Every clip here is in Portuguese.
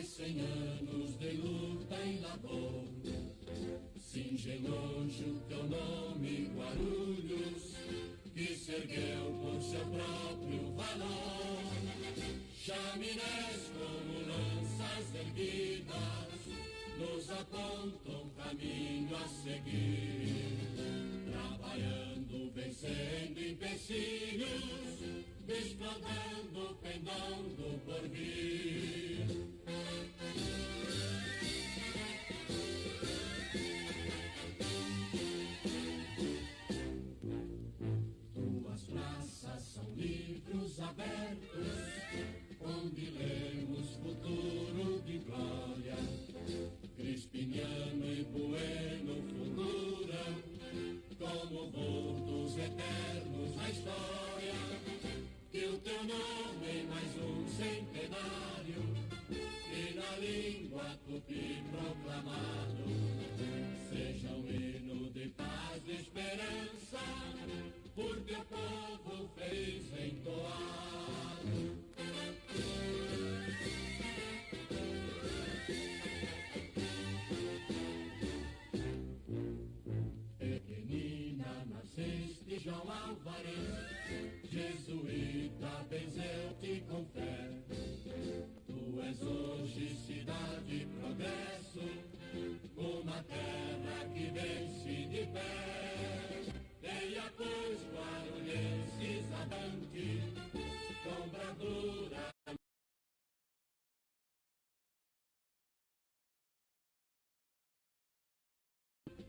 100 anos de luta e labor, singeloso teu nome, Guarulhos, que se ergueu por seu próprio valor. Chaminés como lanças erguidas nos apontam caminho a seguir, trabalhando, vencendo empecilhos, desplantando, pendando por vir. Tuas praças são livros abertos, onde lemos futuro de glória. Crispiniano e Bueno fulguram como vultos eternos na história. Que o teu nome em mais um centenário e na língua tupi proclamado seja um hino de paz, de esperança, por teu povo fez entoar. Pequenina nasceste, João Álvares, jesuíta, benzeu-te com fé. Tu és hoje cidade e progresso, uma terra que vence de pé. Deia, pois, guarulhenses avante, com bravura.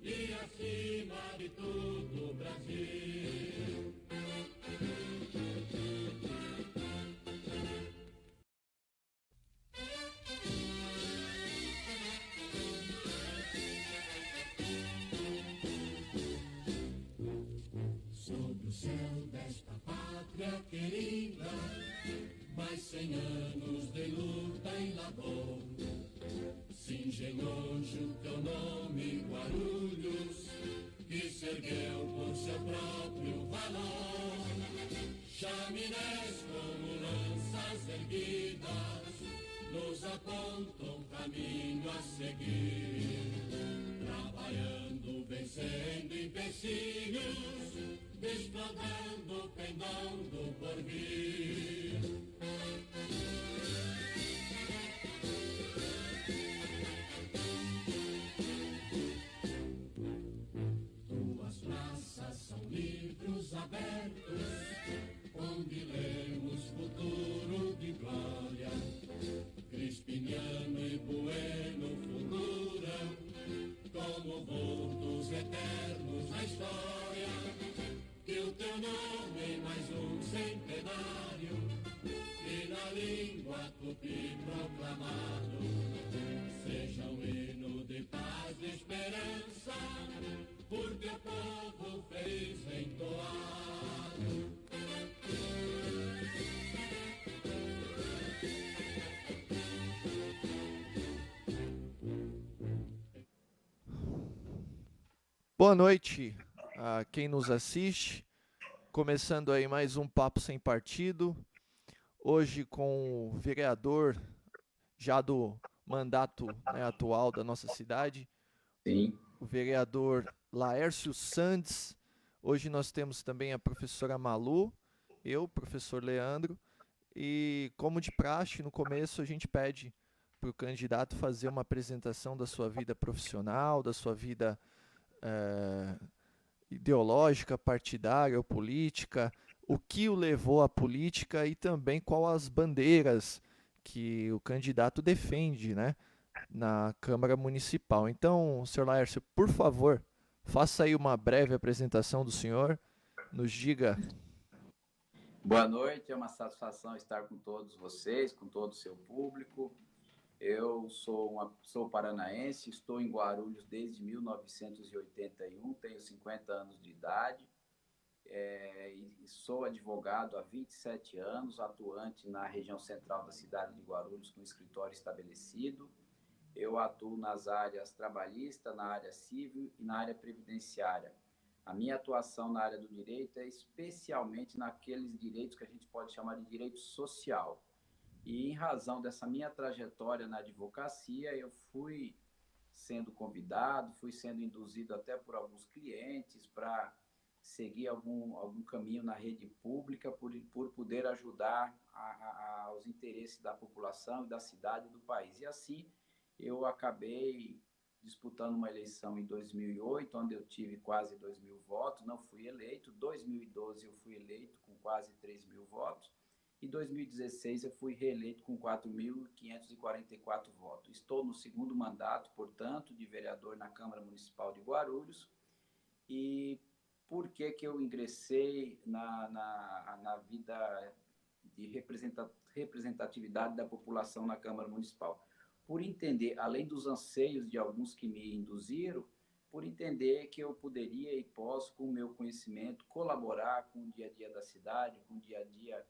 E acima de tudo, Brasil. Sob o céu desta pátria querida, mais 100 anos de luta e labor, singeloso teu nome, Guarulhos, que se ergueu por seu próprio valor. Chaminés como lanças erguidas nos apontam caminho a seguir, trabalhando, vencendo empecilhos, desplantando, pendando por vir. Tuas praças são livros abertos, onde lemos futuro de glória. Crispiniano e Bueno fulguram como vultos eternos na história. Que o teu nome em mais um centenário e na língua tupi proclamado seja um hino de paz, de esperança, por teu povo fez entoar. Boa noite a quem nos assiste, começando aí mais um Papo Sem Partido, hoje com o vereador já do mandato, né, atual da nossa cidade, Sim. O vereador Laércio Sandes. Hoje nós temos também a professora Malu, eu, professor Leandro, e como de praxe, no começo a gente pede para o candidato fazer uma apresentação da sua vida profissional, da sua vida ideológica, partidária ou política, o que o levou à política e também qual as bandeiras que o candidato defende, né, na Câmara Municipal. Então, senhor Laércio, por favor, faça aí uma breve apresentação do senhor, nos diga. Boa noite, é uma satisfação estar com todos vocês, com todo o seu público. Eu sou paranaense, estou em Guarulhos desde 1981, tenho 50 anos de idade, e sou advogado há 27 anos, atuante na região central da cidade de Guarulhos, com escritório estabelecido. Eu atuo nas áreas trabalhista, na área civil e na área previdenciária. A minha atuação na área do direito é especialmente naqueles direitos que a gente pode chamar de direito social. E em razão dessa minha trajetória na advocacia, eu fui sendo convidado, fui sendo induzido até por alguns clientes para seguir algum caminho na rede pública por poder ajudar aos interesses da população e da cidade e do país. E assim eu acabei disputando uma eleição em 2008, onde eu tive quase 2.000 votos, não fui eleito. Em 2012 eu fui eleito com quase 3.000 votos. Em 2016 eu fui reeleito com 4.544 votos. Estou no segundo mandato, portanto, de vereador na Câmara Municipal de Guarulhos. E por que eu ingressei na vida de representatividade da população na Câmara Municipal? Por entender, além dos anseios de alguns que me induziram, por entender que eu poderia e posso, com o meu conhecimento, colaborar com o dia a dia da cidade, com o dia a dia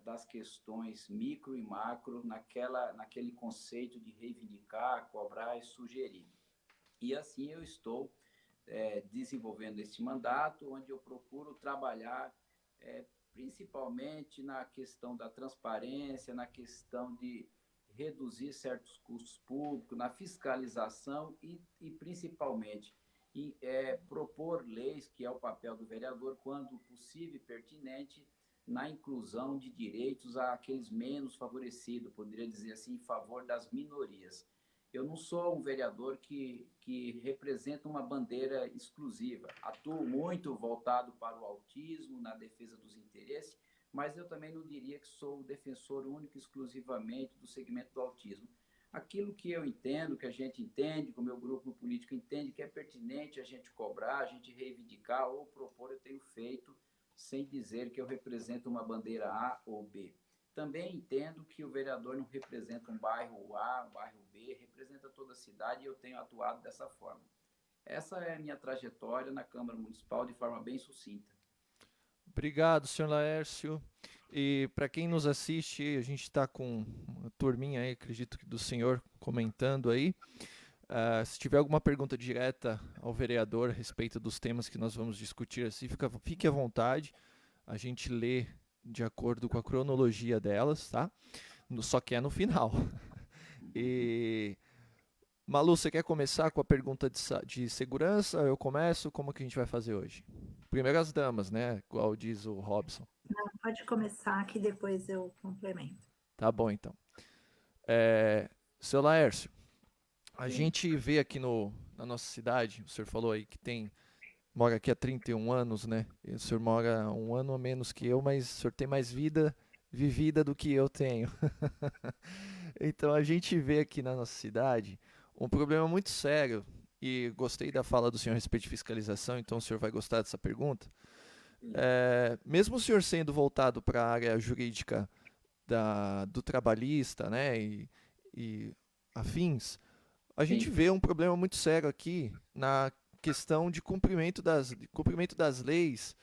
das questões micro e macro, naquele conceito de reivindicar, cobrar e sugerir. E assim eu estou desenvolvendo esse mandato, onde eu procuro trabalhar principalmente na questão da transparência, na questão de reduzir certos custos públicos, na fiscalização e principalmente propor leis, que é o papel do vereador, quando possível e pertinente, na inclusão de direitos àqueles menos favorecidos, poderia dizer assim, em favor das minorias. Eu não sou um vereador que representa uma bandeira exclusiva. Atuo muito voltado para o autismo, na defesa dos interesses, mas eu também não diria que sou o defensor único e exclusivamente do segmento do autismo. Aquilo que eu entendo, que a gente entende, que o meu grupo político entende, que é pertinente a gente cobrar, a gente reivindicar ou propor, eu tenho feito, sem dizer que eu represento uma bandeira A ou B. Também entendo que o vereador não representa um bairro A, um bairro B, representa toda a cidade e eu tenho atuado dessa forma. Essa é a minha trajetória na Câmara Municipal de forma bem sucinta. Obrigado, senhor Laércio. E para quem nos assiste, a gente está com uma turminha aí, acredito que do senhor comentando aí. Se tiver alguma pergunta direta ao vereador a respeito dos temas que nós vamos discutir, assim, fique à vontade. A gente lê de acordo com a cronologia delas, tá? Só que é no final. E Malu, você quer começar com a pergunta de segurança? Eu começo? Como que a gente vai fazer hoje? Primeiro as damas, né? Igual diz o Robson. Não, pode começar que depois eu complemento. Tá bom, então. Seu Laércio, a gente vê aqui na nossa cidade, o senhor falou aí que mora aqui há 31 anos, né? E o senhor mora um ano a menos que eu, mas o senhor tem mais vida vivida do que eu tenho. Então a gente vê aqui na nossa cidade um problema muito sério, e gostei da fala do senhor a respeito de fiscalização, então o senhor vai gostar dessa pergunta. Mesmo o senhor sendo voltado para a área jurídica do trabalhista, né, e afins, a gente vê um problema muito sério aqui na questão de cumprimento das leis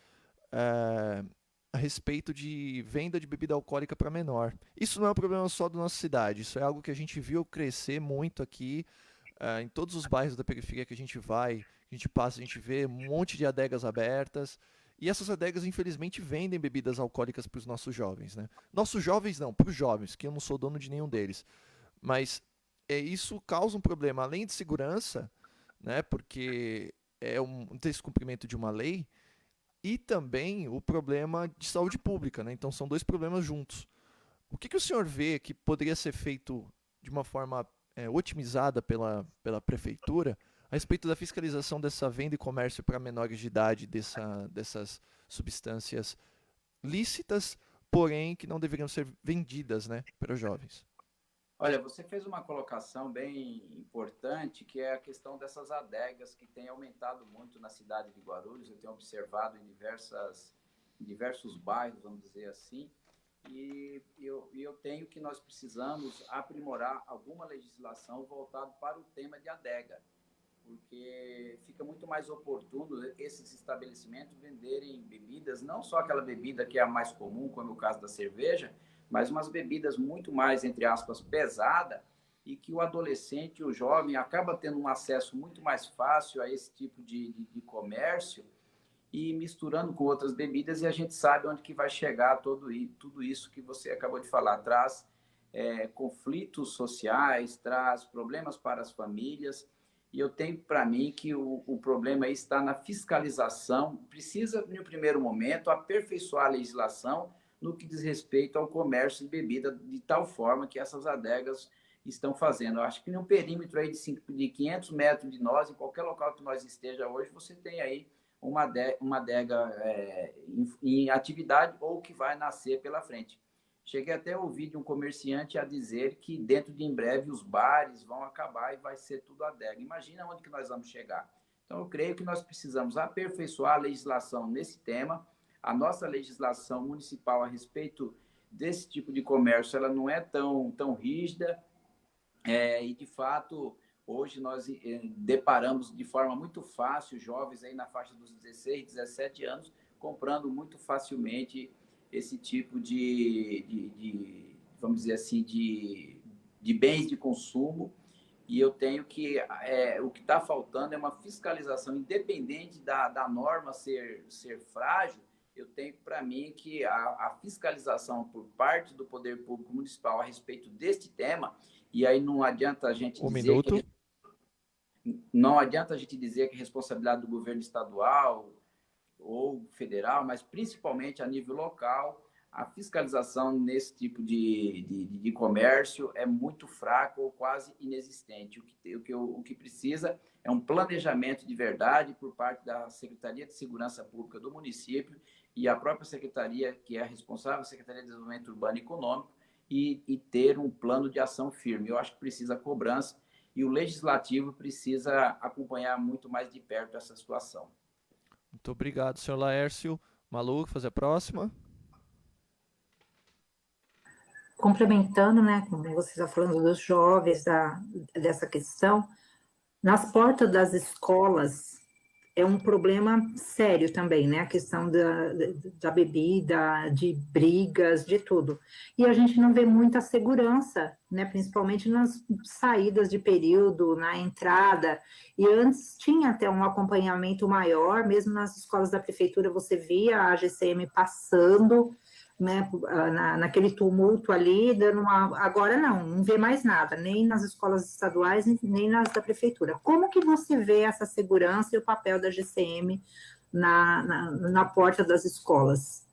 a respeito de venda de bebida alcoólica para menor. Isso não é um problema só da nossa cidade, isso é algo que a gente viu crescer muito aqui, em todos os bairros da periferia que a gente vai, a gente passa, a gente vê um monte de adegas abertas, e essas adegas, infelizmente, vendem bebidas alcoólicas para os nossos jovens, né? Nossos jovens não, para os jovens, que eu não sou dono de nenhum deles. Mas isso causa um problema, além de segurança, né? Porque é um descumprimento de uma lei, e também o problema de saúde pública, né? Então são dois problemas juntos. O que o senhor vê que poderia ser feito de uma forma otimizada pela prefeitura a respeito da fiscalização dessa venda e comércio para menores de idade dessas substâncias lícitas, porém que não deveriam ser vendidas, né, para os jovens? Olha, você fez uma colocação bem importante, que é a questão dessas adegas que tem aumentado muito na cidade de Guarulhos. Eu tenho observado em diversos bairros, vamos dizer assim, e eu tenho que nós precisamos aprimorar alguma legislação voltada para o tema de adega, porque fica muito mais oportuno esses estabelecimentos venderem bebidas, não só aquela bebida que é a mais comum, como é o caso da cerveja, mas umas bebidas muito mais, entre aspas, pesada, e que o adolescente, o jovem, acaba tendo um acesso muito mais fácil a esse tipo de comércio e misturando com outras bebidas, e a gente sabe onde que vai chegar tudo isso que você acabou de falar, traz conflitos sociais, traz problemas para as famílias. E eu tenho para mim que o problema aí está na fiscalização. Precisa, no primeiro momento, aperfeiçoar a legislação no que diz respeito ao comércio de bebida, de tal forma que essas adegas estão fazendo. Eu acho que num perímetro aí de 500 metros de nós, em qualquer local que nós esteja hoje, você tem aí uma adega em atividade ou que vai nascer pela frente. Cheguei até a ouvir de um comerciante a dizer que dentro de em breve os bares vão acabar e vai ser tudo adega. Imagina onde que nós vamos chegar. Então, eu creio que nós precisamos aperfeiçoar a legislação nesse tema. A nossa legislação municipal a respeito desse tipo de comércio, ela não é tão rígida, e, de fato, hoje nós deparamos de forma muito fácil jovens aí na faixa dos 16, 17 anos, comprando muito facilmente esse tipo vamos dizer assim, de bens de consumo. E eu tenho que, o que está faltando é uma fiscalização, independente da norma ser frágil. Eu tenho para mim que a fiscalização por parte do Poder Público Municipal a respeito deste tema, e aí não adianta a gente não adianta a gente dizer que é responsabilidade do governo estadual ou federal, mas principalmente a nível local, a fiscalização nesse tipo de comércio é muito fraca ou quase inexistente. O que precisa é um planejamento de verdade por parte da Secretaria de Segurança Pública do município e a própria secretaria, que é a responsável, a Secretaria de Desenvolvimento Urbano e Econômico, e ter um plano de ação firme. Eu acho que precisa cobrança e o legislativo precisa acompanhar muito mais de perto essa situação. Muito obrigado, senhor Laércio. Malu, fazer a próxima. Complementando, né, como você está falando dos jovens, dessa questão, nas portas das escolas é um problema sério também, né, a questão da bebida, de brigas, de tudo. E a gente não vê muita segurança, né, principalmente nas saídas de período, na entrada, e antes tinha até um acompanhamento maior, mesmo nas escolas da prefeitura você via a GCM passando, né, naquele tumulto ali, agora não vê mais nada, nem nas escolas estaduais, nem nas da prefeitura. Como que você vê essa segurança e o papel da GCM na porta das escolas?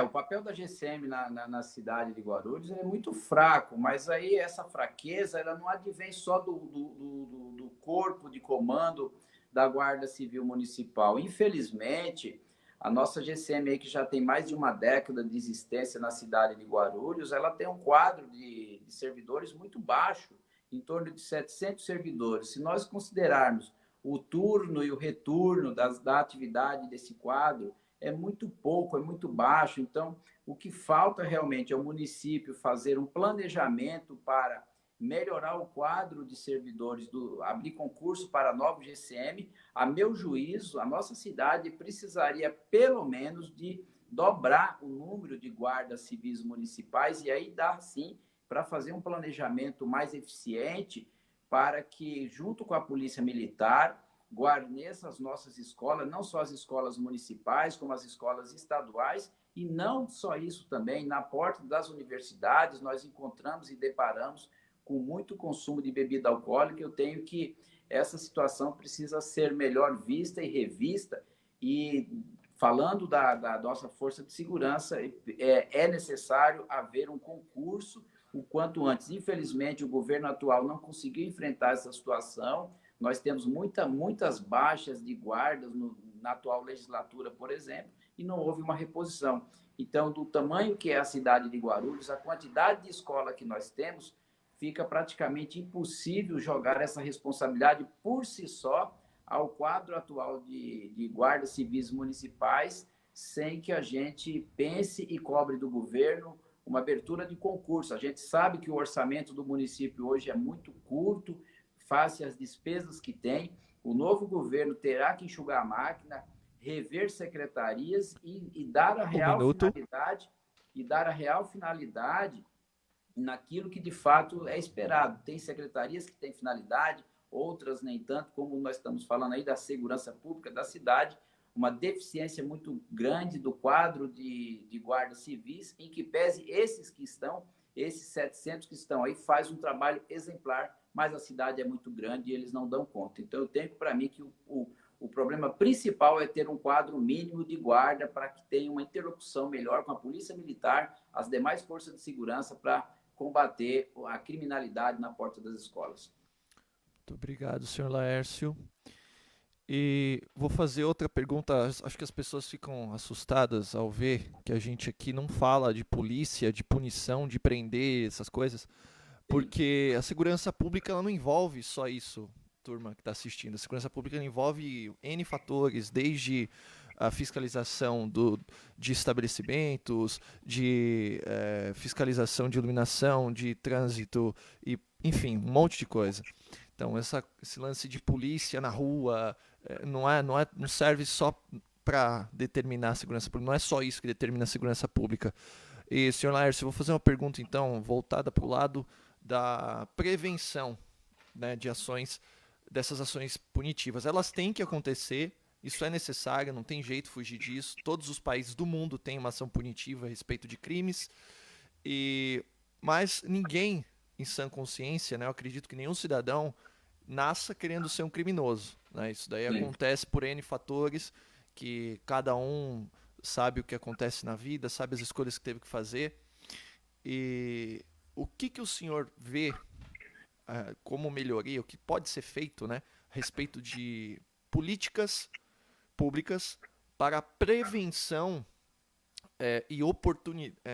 O papel da GCM na cidade de Guarulhos é muito fraco, mas aí essa fraqueza ela não advém só do corpo de comando da Guarda Civil Municipal. Infelizmente, a nossa GCM, aí, que já tem mais de uma década de existência na cidade de Guarulhos, ela tem um quadro de servidores muito baixo, em torno de 700 servidores. Se nós considerarmos o turno e o retorno da atividade desse quadro, é muito pouco, é muito baixo. Então, o que falta realmente é o município fazer um planejamento para melhorar o quadro de servidores, abrir concurso para novo GCM. A meu juízo, a nossa cidade precisaria pelo menos de dobrar o número de guardas civis municipais e aí dá sim para fazer um planejamento mais eficiente para que, junto com a Polícia Militar, guarneça as nossas escolas, não só as escolas municipais, como as escolas estaduais, e não só isso também, na porta das universidades nós encontramos e deparamos com muito consumo de bebida alcoólica. Eu tenho que essa situação precisa ser melhor vista e revista, e falando da nossa força de segurança, é necessário haver um concurso o quanto antes. Infelizmente, o governo atual não conseguiu enfrentar essa situação. Nós temos muitas baixas de guardas na atual legislatura, por exemplo, e não houve uma reposição. Então, do tamanho que é a cidade de Guarulhos, a quantidade de escola que nós temos, fica praticamente impossível jogar essa responsabilidade por si só ao quadro atual de guardas civis municipais, sem que a gente pense e cobre do governo uma abertura de concurso. A gente sabe que o orçamento do município hoje é muito curto, face às despesas que tem. O novo governo terá que enxugar a máquina, rever secretarias e dar a real finalidade naquilo que de fato é esperado. Tem secretarias que têm finalidade, outras nem tanto, como nós estamos falando aí da segurança pública da cidade, uma deficiência muito grande do quadro de guardas civis, em que pese esses 700 que estão aí, faz um trabalho exemplar, mas a cidade é muito grande e eles não dão conta. Então, eu tenho para mim que o problema principal é ter um quadro mínimo de guarda para que tenha uma interlocução melhor com a Polícia Militar, as demais forças de segurança, para combater a criminalidade na porta das escolas. Muito obrigado, senhor Laércio. E vou fazer outra pergunta. Acho que as pessoas ficam assustadas ao ver que a gente aqui não fala de polícia, de punição, de prender, essas coisas, porque a segurança pública ela não envolve só isso, turma que está assistindo. A segurança pública envolve N fatores, desde a fiscalização de estabelecimentos, de fiscalização de iluminação, de trânsito, e, enfim, um monte de coisa. Então, esse lance de polícia na rua não serve só para determinar a segurança pública, não é só isso que determina a segurança pública. E, senhor Laércio, eu vou fazer uma pergunta, então, voltada para o lado da prevenção, né, dessas ações punitivas. Elas têm que acontecer, isso é necessário, não tem jeito fugir disso. Todos os países do mundo têm uma ação punitiva a respeito de crimes, mas ninguém, em sã consciência, né, eu acredito que nenhum cidadão nasça querendo ser um criminoso, né? Isso daí acontece por N fatores, que cada um sabe o que acontece na vida, sabe as escolhas que teve que fazer. E o que o senhor vê como melhoria, o que pode ser feito, né, a respeito de políticas públicas para a prevenção e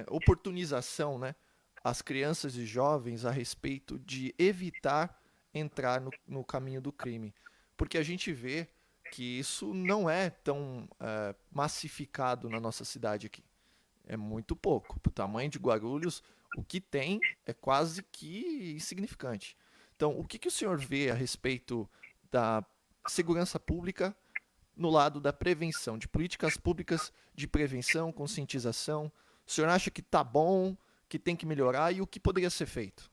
oportunização, né, às crianças e jovens a respeito de evitar entrar no caminho do crime? Porque a gente vê que isso não é tão massificado na nossa cidade aqui. É muito pouco. Para o tamanho de Guarulhos, o que tem é quase que insignificante. Então, o que o senhor vê a respeito da segurança pública no lado da prevenção, de políticas públicas de prevenção, conscientização? O senhor acha que está bom, que tem que melhorar, e o que poderia ser feito?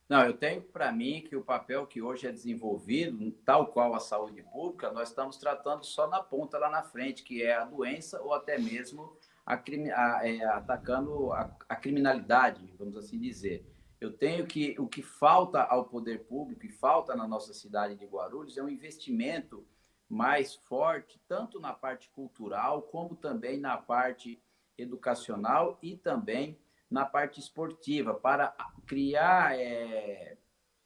Não, eu tenho para mim que o papel que hoje é desenvolvido, tal qual a saúde pública, nós estamos tratando só na ponta lá na frente, que é a doença ou até mesmo atacando a criminalidade, vamos assim dizer. Eu tenho que o que falta ao poder público e falta na nossa cidade de Guarulhos é um investimento mais forte, tanto na parte cultural, como também na parte educacional e também na parte esportiva, para criar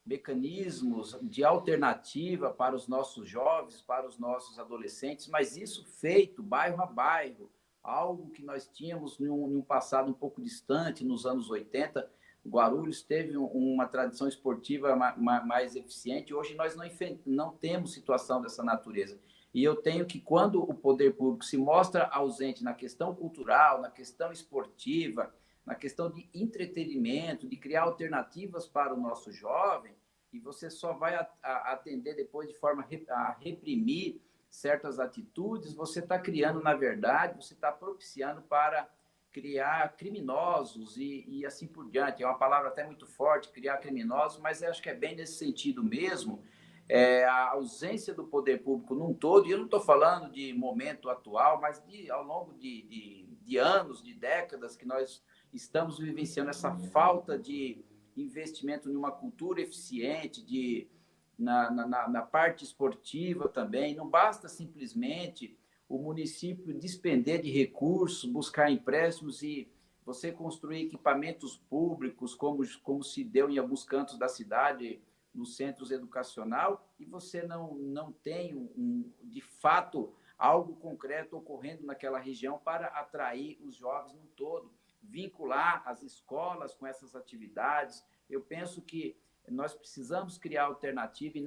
mecanismos de alternativa para os nossos jovens, para os nossos adolescentes, mas isso feito bairro a bairro, algo que nós tínhamos em um passado um pouco distante, nos anos 80. Guarulhos teve uma tradição esportiva mais eficiente. Hoje nós não temos situação dessa natureza. E eu tenho que, quando o poder público se mostra ausente na questão cultural, na questão esportiva, na questão de entretenimento, de criar alternativas para o nosso jovem, e você só vai atender depois de forma a reprimir certas atitudes, você está criando, na verdade, você está propiciando para criar criminosos e assim por diante. É uma palavra até muito forte, criar criminosos, mas eu acho que é bem nesse sentido mesmo. A ausência do poder público num todo, e eu não estou falando de momento atual, mas ao longo de anos, de décadas, que nós estamos vivenciando essa falta de investimento em uma cultura eficiente, na parte esportiva também. Não basta simplesmente o município despender de recursos, buscar empréstimos e você construir equipamentos públicos, como se deu em alguns cantos da cidade, nos centros educacional, e você não tem, de fato, algo concreto ocorrendo naquela região para atrair os jovens no todo, vincular as escolas com essas atividades. Eu penso que nós precisamos criar alternativa e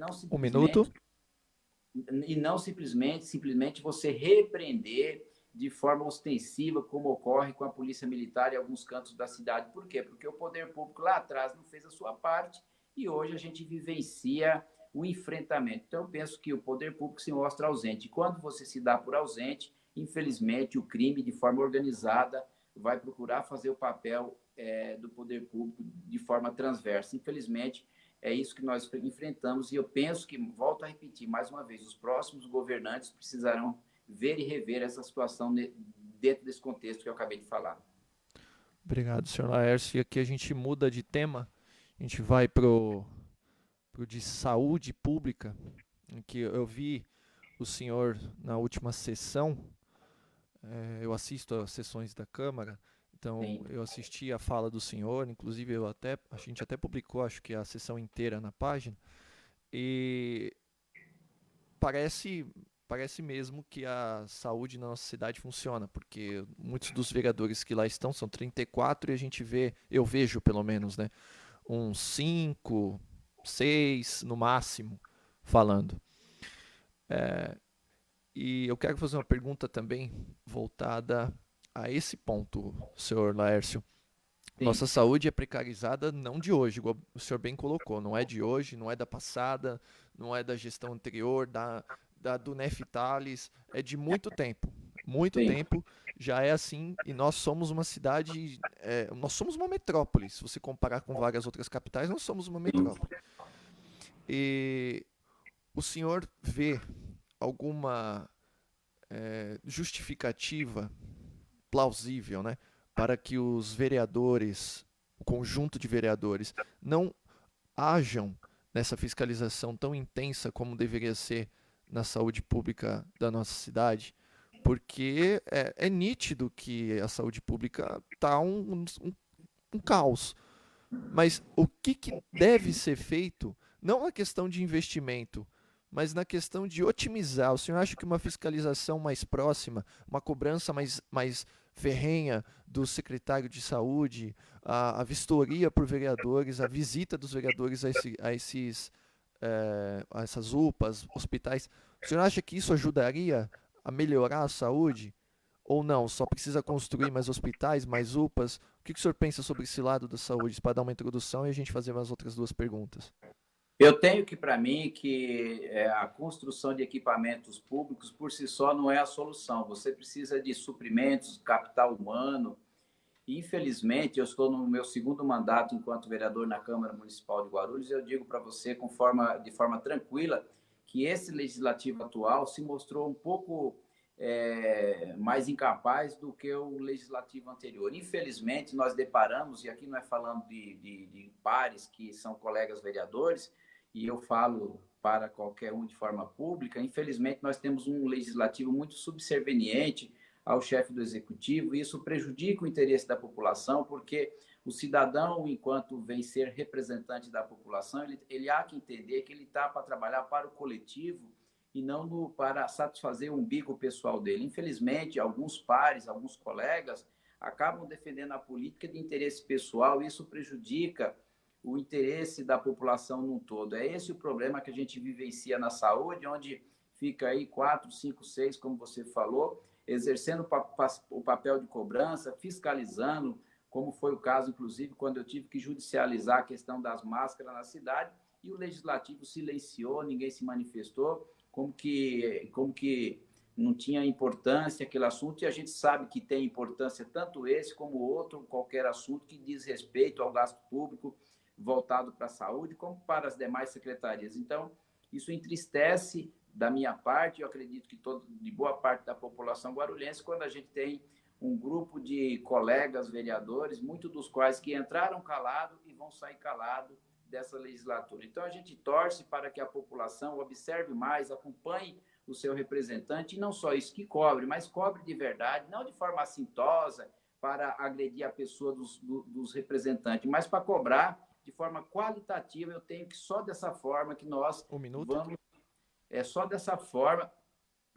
não simplesmente você repreender de forma ostensiva, como ocorre com a Polícia Militar em alguns cantos da cidade. Por quê? Porque o poder público lá atrás não fez a sua parte e hoje a gente vivencia o enfrentamento. Então, eu penso que o poder público se mostra ausente. E quando você se dá por ausente, infelizmente, o crime, de forma organizada, vai procurar fazer o papel do poder público de forma transversa. Infelizmente, é isso que nós enfrentamos e eu penso que, volto a repetir mais uma vez, os próximos governantes precisarão ver e rever essa situação dentro desse contexto que eu acabei de falar. Obrigado, senhor Laércio. E aqui a gente muda de tema, a gente vai pro de saúde pública, em que eu vi o senhor na última sessão. Eu assisto às sessões da Câmara, então Sim. eu assisti a fala do senhor, inclusive a gente até publicou, acho que a sessão inteira na página, e parece mesmo que a saúde na nossa cidade funciona, porque muitos dos vereadores que lá estão são 34 e a gente eu vejo pelo menos, né, uns 5, 6 no máximo falando. E eu quero fazer uma pergunta também voltada a esse ponto, senhor Laércio. Sim. Nossa saúde é precarizada não de hoje, igual o senhor bem colocou. Não é de hoje, não é da passada, não é da gestão anterior, do Nefitalis. É de muito tempo. Muito Sim. tempo já é assim. E nós somos uma cidade. Nós somos uma metrópole. Se você comparar com várias outras capitais, nós somos uma metrópole. E o senhor vê alguma justificativa plausível, né, para que os vereadores, o conjunto de vereadores, não hajam nessa fiscalização tão intensa como deveria ser na saúde pública da nossa cidade? Porque é nítido que a saúde pública está um caos. Mas o que deve ser feito, não na questão de investimento, mas na questão de otimizar? O senhor acha que uma fiscalização mais próxima, uma cobrança mais ferrenha do secretário de saúde, a vistoria por vereadores, a visita dos vereadores a essas UPAs, hospitais, o senhor acha que isso ajudaria a melhorar a saúde? Ou não, só precisa construir mais hospitais, mais UPAs? O que o senhor pensa sobre esse lado da saúde? Para dar uma introdução e a gente fazer umas outras duas perguntas. Eu tenho que, para mim, que a construção de equipamentos públicos por si só não é a solução. Você precisa de suprimentos, capital humano. Infelizmente, eu estou no meu segundo mandato enquanto vereador na Câmara Municipal de Guarulhos. Eu digo para você de forma tranquila que esse legislativo atual se mostrou um pouco mais incapaz do que o legislativo anterior. Infelizmente, nós deparamos, e aqui não é falando de pares que são colegas vereadores, e eu falo para qualquer um de forma pública, infelizmente nós temos um legislativo muito subserviente ao chefe do executivo, e isso prejudica o interesse da população, porque o cidadão, enquanto vem ser representante da população, ele há que entender que ele está para trabalhar para o coletivo e não para satisfazer o umbigo pessoal dele. Infelizmente, alguns pares, alguns colegas acabam defendendo a política de interesse pessoal, e isso prejudica o interesse da população num todo. É esse o problema que a gente vivencia na saúde, onde fica aí 4, 5, 6, como você falou, exercendo o papel de cobrança, fiscalizando, como foi o caso, inclusive, quando eu tive que judicializar a questão das máscaras na cidade, e o legislativo silenciou, ninguém se manifestou, como que não tinha importância aquele assunto, e a gente sabe que tem importância tanto esse como outro, qualquer assunto que diz respeito ao gasto público voltado para a saúde, como para as demais secretarias. Então, isso entristece da minha parte, eu acredito que de boa parte da população guarulhense, quando a gente tem um grupo de colegas vereadores, muitos dos quais que entraram calado e vão sair calado dessa legislatura. Então, a gente torce para que a população observe mais, acompanhe o seu representante, e não só isso, que cobre, mas cobre de verdade, não de forma assintosa, para agredir a pessoa dos representantes, mas para cobrar de forma qualitativa. Eu tenho que só dessa forma que nós vamos... só dessa forma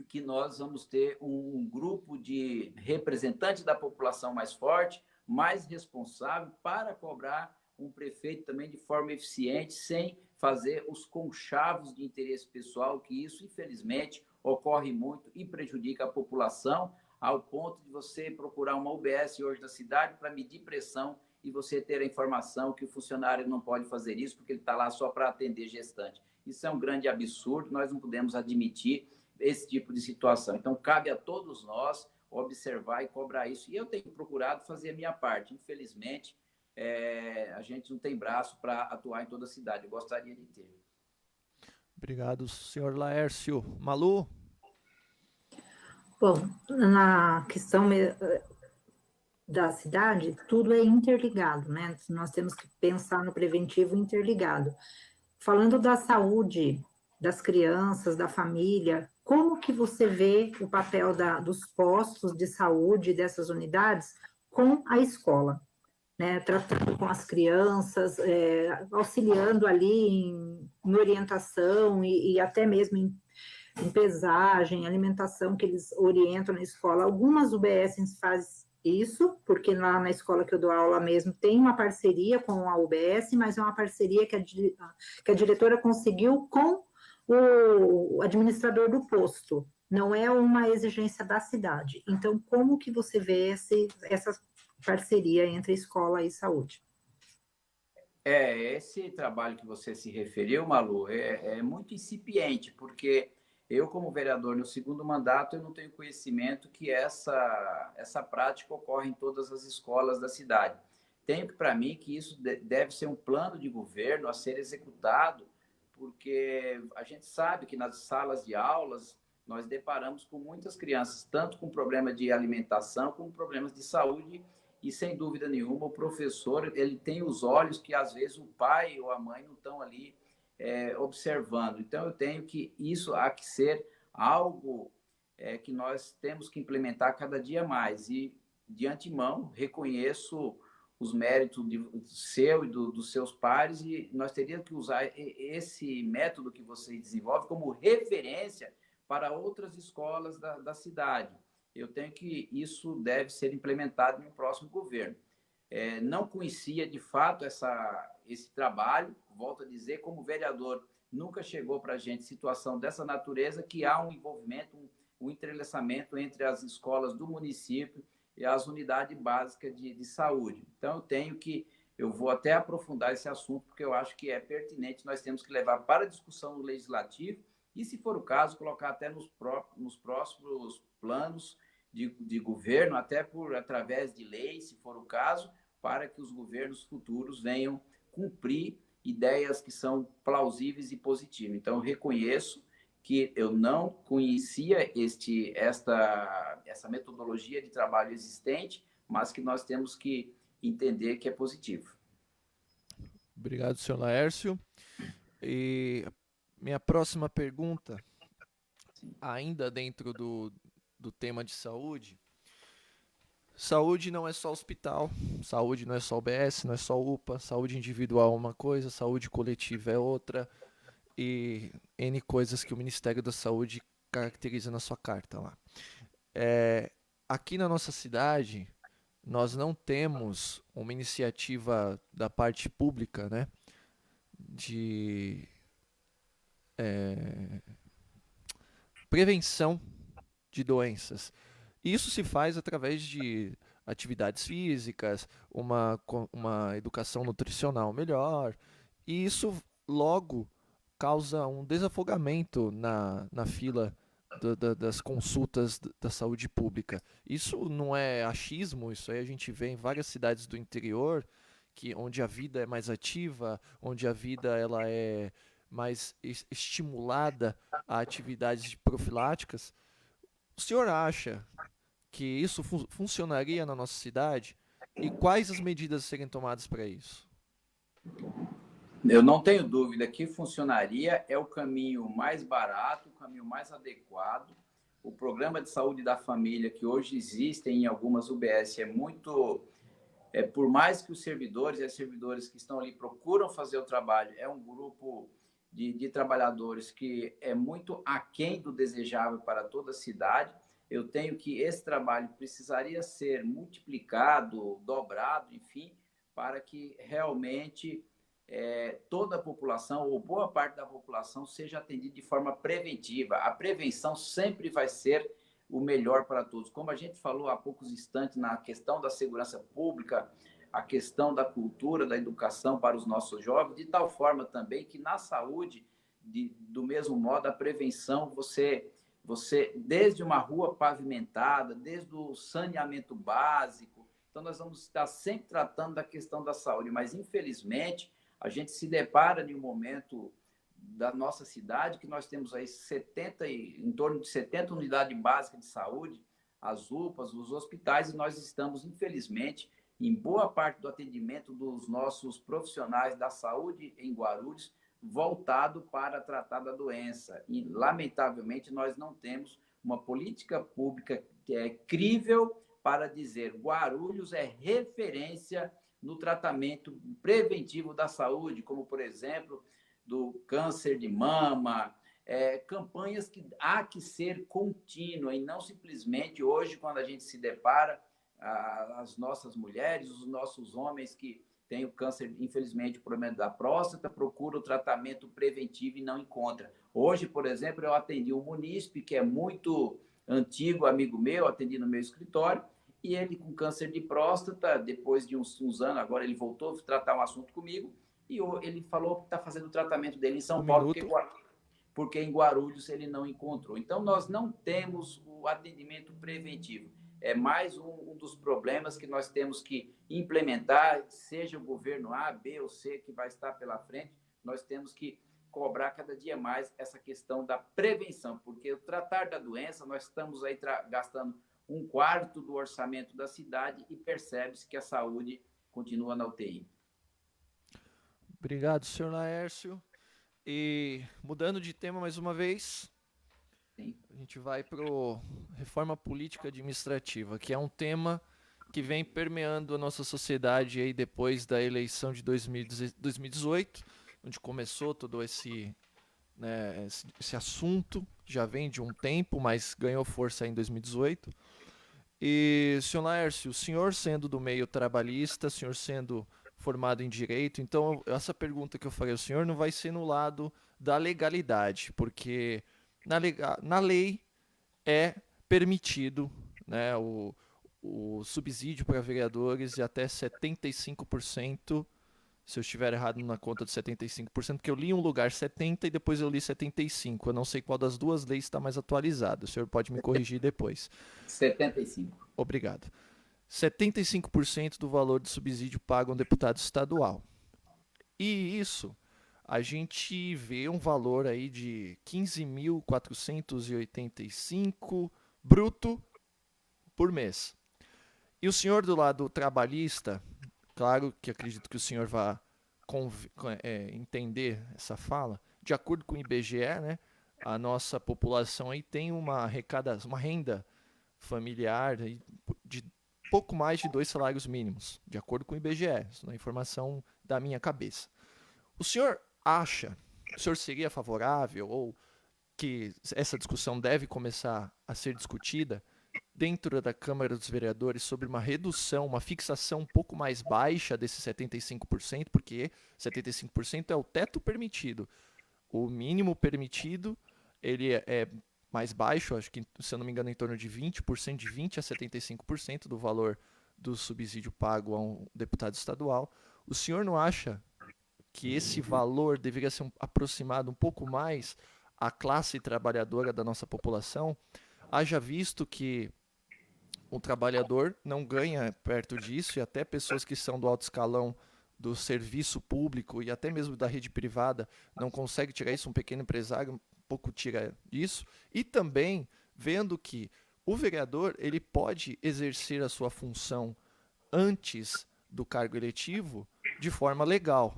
que nós vamos ter um grupo de representantes da população mais forte, mais responsável, para cobrar um prefeito também de forma eficiente, sem fazer os conchavos de interesse pessoal, que isso, infelizmente, ocorre muito e prejudica a população, ao ponto de você procurar uma UBS hoje da cidade para medir pressão e você ter a informação que o funcionário não pode fazer isso porque ele está lá só para atender gestante. Isso é um grande absurdo, nós não podemos admitir esse tipo de situação. Então, cabe a todos nós observar e cobrar isso. E eu tenho procurado fazer a minha parte. Infelizmente, a gente não tem braço para atuar em toda a cidade. Eu gostaria de ter. Obrigado, senhor Laércio. Malu? Bom, na questão da cidade, tudo é interligado, né? Nós temos que pensar no preventivo interligado. Falando da saúde das crianças, da família, como que você vê o papel dos postos de saúde dessas unidades com a escola, né? Tratando com as crianças, auxiliando ali em orientação e até mesmo em pesagem, alimentação que eles orientam na escola. Algumas UBSs fazem isso, porque lá na escola que eu dou aula mesmo tem uma parceria com a UBS, mas é uma parceria que a diretora conseguiu com o administrador do posto, não é uma exigência da cidade. Então, como que você vê essa parceria entre escola e saúde? Esse trabalho que você se referiu, Malu, é muito incipiente, porque eu, como vereador no segundo mandato, eu não tenho conhecimento que essa prática ocorre em todas as escolas da cidade. Tenho para mim que isso deve ser um plano de governo a ser executado, porque a gente sabe que nas salas de aulas nós deparamos com muitas crianças, tanto com problema de alimentação como problemas de saúde, e sem dúvida nenhuma o professor ele tem os olhos que às vezes o pai ou a mãe não estão ali observando. Então eu tenho que isso há que ser algo que nós temos que implementar cada dia mais, e de antemão reconheço os méritos seu e dos seus pares, e nós teríamos que usar esse método que você desenvolve como referência para outras escolas da cidade. Eu tenho que isso deve ser implementado no próximo governo. Não conhecia de fato esse trabalho, volto a dizer, como vereador, nunca chegou para a gente situação dessa natureza, que há um envolvimento, um entrelaçamento entre as escolas do município e as unidades básicas de saúde. Então, eu vou até aprofundar esse assunto, porque eu acho que é pertinente, nós temos que levar para a discussão no legislativo e, se for o caso, colocar até nos próximos planos de governo, até através de lei, se for o caso, para que os governos futuros venham cumprir ideias que são plausíveis e positivas. Então, eu reconheço que eu não conhecia essa metodologia de trabalho existente, mas que nós temos que entender que é positivo. Obrigado, senhor Laércio. E minha próxima pergunta, ainda dentro do tema de saúde. Saúde não é só hospital, saúde não é só UBS, não é só UPA, saúde individual é uma coisa, saúde coletiva é outra, e N coisas que o Ministério da Saúde caracteriza na sua carta lá. Aqui na nossa cidade, nós não temos uma iniciativa da parte pública, né, de prevenção de doenças. Isso se faz através de atividades físicas, uma educação nutricional melhor, e isso logo causa um desafogamento na fila das consultas da saúde pública. Isso não é achismo, isso aí a gente vê em várias cidades do interior, onde a vida é mais ativa, onde a vida ela é mais estimulada a atividades profiláticas. O senhor acha que isso funcionaria na nossa cidade? E quais as medidas a serem tomadas para isso? Eu não tenho dúvida que funcionaria, é o caminho mais barato, o caminho mais adequado. O programa de saúde da família que hoje existe em algumas UBS por mais que os servidores e as servidoras que estão ali procuram fazer o trabalho, é um grupo de trabalhadores que é muito aquém do desejável para toda a cidade. Eu tenho que esse trabalho precisaria ser multiplicado, dobrado, enfim, para que realmente toda a população, ou boa parte da população, seja atendida de forma preventiva. A prevenção sempre vai ser o melhor para todos. Como a gente falou há poucos instantes na questão da segurança pública, a questão da cultura, da educação para os nossos jovens, de tal forma também que na saúde, do mesmo modo, a prevenção, você desde uma rua pavimentada, desde o saneamento básico, então nós vamos estar sempre tratando da questão da saúde, mas infelizmente a gente se depara em um momento da nossa cidade, que nós temos aí em torno de 70 unidades básicas de saúde, as UPAs, os hospitais, e nós estamos, infelizmente, em boa parte do atendimento dos nossos profissionais da saúde em Guarulhos, voltado para tratar da doença. E, lamentavelmente, nós não temos uma política pública que é crível para dizer Guarulhos é referência no tratamento preventivo da saúde, como, por exemplo, do câncer de mama, campanhas que há que ser contínua e não simplesmente hoje, quando a gente se depara, as nossas mulheres, os nossos homens que têm o câncer, infelizmente, o problema da próstata, procuram o tratamento preventivo e não encontra. Hoje, por exemplo, eu atendi um munícipe que é muito antigo, amigo meu, atendi no meu escritório, e ele com câncer de próstata, depois de uns anos, agora ele voltou a tratar um assunto comigo, e ele falou que está fazendo o tratamento dele em São Paulo, porque em Guarulhos ele não encontrou. Então, nós não temos o atendimento preventivo. É mais um dos problemas que nós temos que implementar, seja o governo A, B ou C que vai estar pela frente, nós temos que cobrar cada dia mais essa questão da prevenção, porque o tratar da doença, nós estamos aí gastando 1/4 do orçamento da cidade e percebe-se que a saúde continua na UTI. Obrigado, senhor Laércio. E mudando de tema mais uma vez, Sim. a gente vai para reforma política administrativa, que é um tema que vem permeando a nossa sociedade aí depois da eleição de 2018, onde começou todo esse assunto, já vem de um tempo, mas ganhou força aí em 2018. E, senhor Laércio, o senhor sendo do meio trabalhista, o senhor sendo formado em direito, então essa pergunta que eu farei ao senhor não vai ser no lado da legalidade, porque na lei é permitido, né, o subsídio para vereadores de até 75%, se eu estiver errado na conta de 75%, porque eu li em um lugar 70% e depois eu li 75%. Eu não sei qual das duas leis está mais atualizada. O senhor pode me corrigir depois. 75%. Obrigado. 75% do valor do subsídio paga um deputado estadual. E isso, a gente vê um valor aí de 15.485 bruto por mês. E o senhor do lado trabalhista, claro que acredito que o senhor vá entender essa fala, de acordo com o IBGE, né, a nossa população aí tem uma renda familiar de pouco mais de 2 salários mínimos, de acordo com o IBGE, isso não é informação da minha cabeça. O senhor seria favorável ou que essa discussão deve começar a ser discutida dentro da Câmara dos Vereadores sobre uma redução, uma fixação um pouco mais baixa desses 75%, porque 75% é o teto permitido. O mínimo permitido, ele é mais baixo, acho que, se eu não me engano, em torno de 20%, de 20% a 75% do valor do subsídio pago a um deputado estadual. O senhor não acha que esse valor deveria ser aproximado um pouco mais à classe trabalhadora da nossa população? Haja visto que o trabalhador não ganha perto disso, e até pessoas que são do alto escalão do serviço público e até mesmo da rede privada não conseguem tirar isso, um pequeno empresário um pouco tira isso, e também vendo que o vereador ele pode exercer a sua função antes do cargo eletivo de forma legal,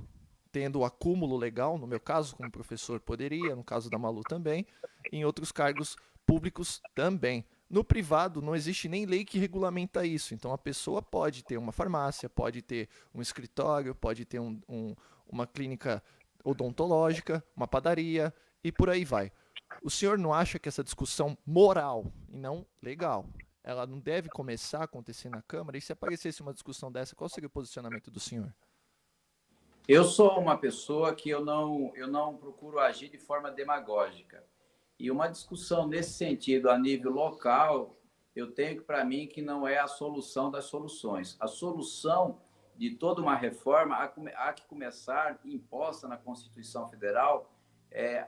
tendo o acúmulo legal, no meu caso como professor poderia, no caso da Malu também, em outros cargos públicos também. No privado não existe nem lei que regulamenta isso, então a pessoa pode ter uma farmácia, pode ter um escritório, pode ter uma clínica odontológica, uma padaria e por aí vai. O senhor não acha que essa discussão moral e não legal, ela não deve começar a acontecer na Câmara? E se aparecesse uma discussão dessa, qual seria o posicionamento do senhor? Eu sou uma pessoa que eu não procuro agir de forma demagógica. E uma discussão nesse sentido, a nível local, eu tenho para mim que não é a solução das soluções. A solução de toda uma reforma há que começar imposta na Constituição Federal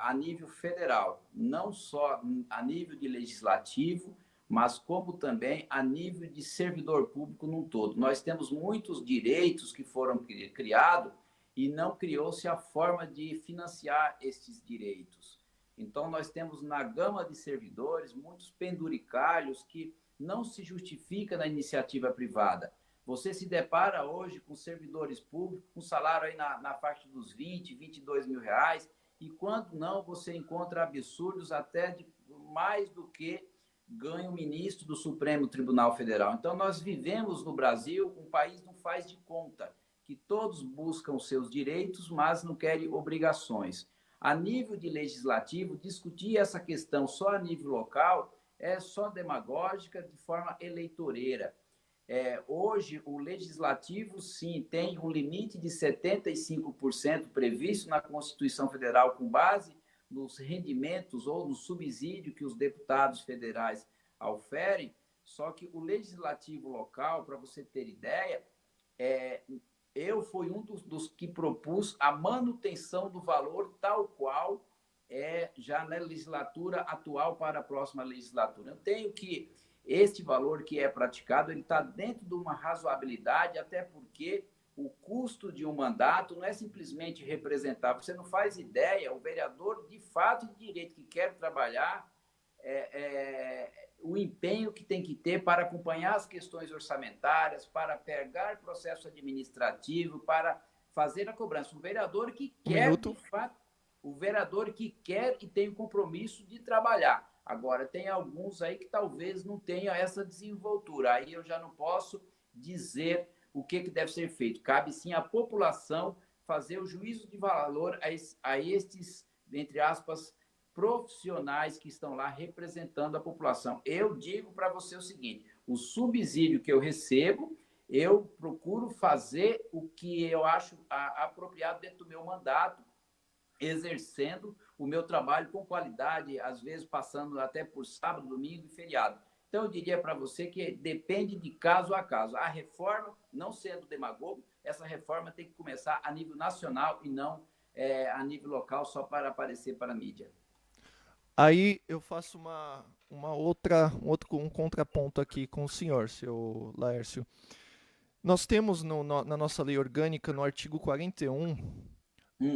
a nível federal, não só a nível de legislativo, mas como também a nível de servidor público num todo. Nós temos muitos direitos que foram criados e não criou-se a forma de financiar estes direitos. Então, nós temos na gama de servidores muitos penduricalhos que não se justifica na iniciativa privada. Você se depara hoje com servidores públicos com salário aí na faixa dos 20, 22 mil reais, e quando não, você encontra absurdos até de mais do que ganha o ministro do Supremo Tribunal Federal. Então, nós vivemos no Brasil um país não faz de conta, que todos buscam seus direitos, mas não querem obrigações. A nível de legislativo, discutir essa questão só a nível local é só demagógica de forma eleitoreira. Hoje, o legislativo, sim, tem um limite de 75% previsto na Constituição Federal com base nos rendimentos ou no subsídio que os deputados federais oferem, só que o legislativo local, para você ter ideia, eu fui um dos que propus a manutenção do valor tal qual já na legislatura atual para a próxima legislatura. Eu tenho que este valor que é praticado, ele está dentro de uma razoabilidade, até porque o custo de um mandato não é simplesmente representar. Você não faz ideia, o vereador, de fato, de direito que quer trabalhar, o empenho que tem que ter para acompanhar as questões orçamentárias, para pegar processo administrativo, para fazer a cobrança. O vereador que quer, de fato, o vereador que quer e tem o compromisso de trabalhar. Agora, tem alguns aí que talvez não tenham essa desenvoltura. Aí eu já não posso dizer o que deve ser feito. Cabe sim à população fazer o juízo de valor a estes, entre aspas, profissionais que estão lá representando a população. Eu digo para você o seguinte: o subsídio que eu recebo, eu procuro fazer o que eu acho apropriado dentro do meu mandato, exercendo o meu trabalho com qualidade, às vezes passando até por sábado, domingo e feriado. Então, eu diria para você que depende de caso a caso. A reforma, não sendo demagogo, essa reforma tem que começar a nível nacional e não a nível local, só para aparecer para a mídia. Aí eu faço um contraponto aqui com o senhor, seu Laércio. Nós temos na nossa lei orgânica, no artigo 41,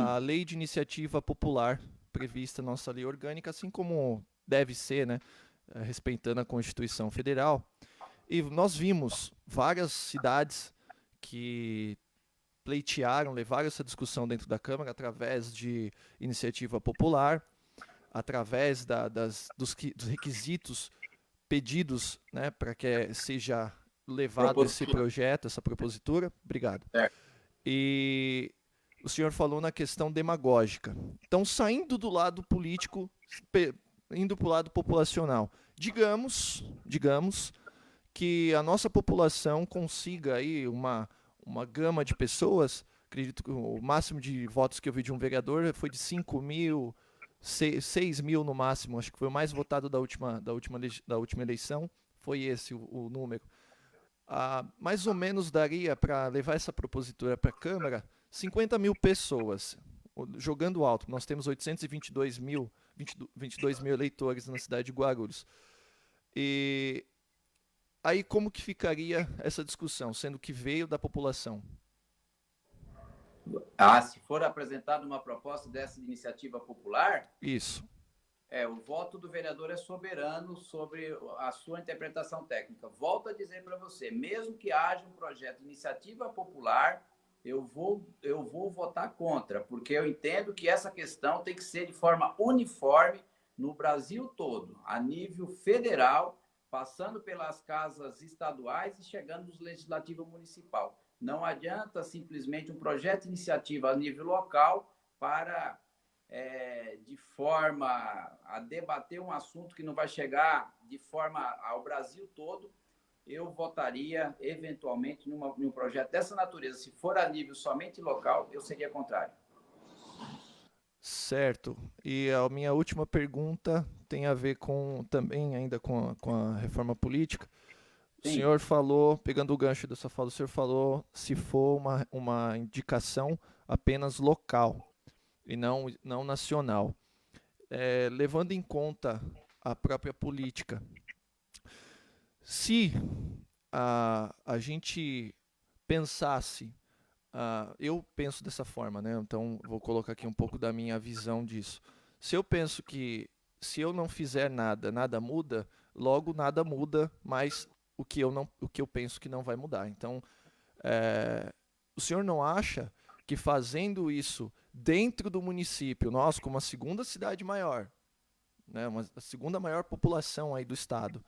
a lei de iniciativa popular prevista na nossa lei orgânica, assim como deve ser, né, respeitando a Constituição Federal. E nós vimos várias cidades que pleitearam, levaram essa discussão dentro da Câmara através de iniciativa popular, através dos requisitos pedidos, né, para que seja levado esse projeto, essa propositura. Obrigado. E o senhor falou na questão demagógica. Então, saindo do lado político, indo para o lado populacional, digamos que a nossa população consiga aí uma gama de pessoas. Acredito que o máximo de votos que eu vi de um vereador foi de 5 mil, 6 mil no máximo. Acho que foi o mais votado da última eleição. Foi esse o número. Mais ou menos daria para levar essa propositura para a Câmara 50 mil pessoas, jogando alto. Nós temos 822 mil eleitores na cidade de Guarulhos. E aí como que ficaria essa discussão, sendo que veio da população? Se for apresentada uma proposta dessa iniciativa popular... Isso. O voto do vereador é soberano sobre a sua interpretação técnica. Volto a dizer para você, mesmo que haja um projeto de iniciativa popular, eu vou votar contra, porque eu entendo que essa questão tem que ser de forma uniforme no Brasil todo, a nível federal, passando pelas casas estaduais e chegando no legislativo municipal. Não adianta simplesmente um projeto de iniciativa a nível local para... de forma a debater um assunto que não vai chegar de forma ao Brasil todo. Eu votaria, eventualmente, num projeto dessa natureza. Se for a nível somente local, eu seria contrário. Certo. E a minha última pergunta tem a ver também ainda com a reforma política. Sim. O senhor falou, pegando o gancho dessa fala, o senhor falou se for uma indicação apenas local e não nacional. Levando em conta a própria política, se a gente pensasse eu penso dessa forma, né? Então, vou colocar aqui um pouco da minha visão disso. Se eu penso que se eu não fizer nada, nada muda, logo nada muda, mas o que eu penso que não vai mudar. Então, o senhor não acha que fazendo isso dentro do município, nós como a segunda cidade maior, né, a segunda maior população aí do estado,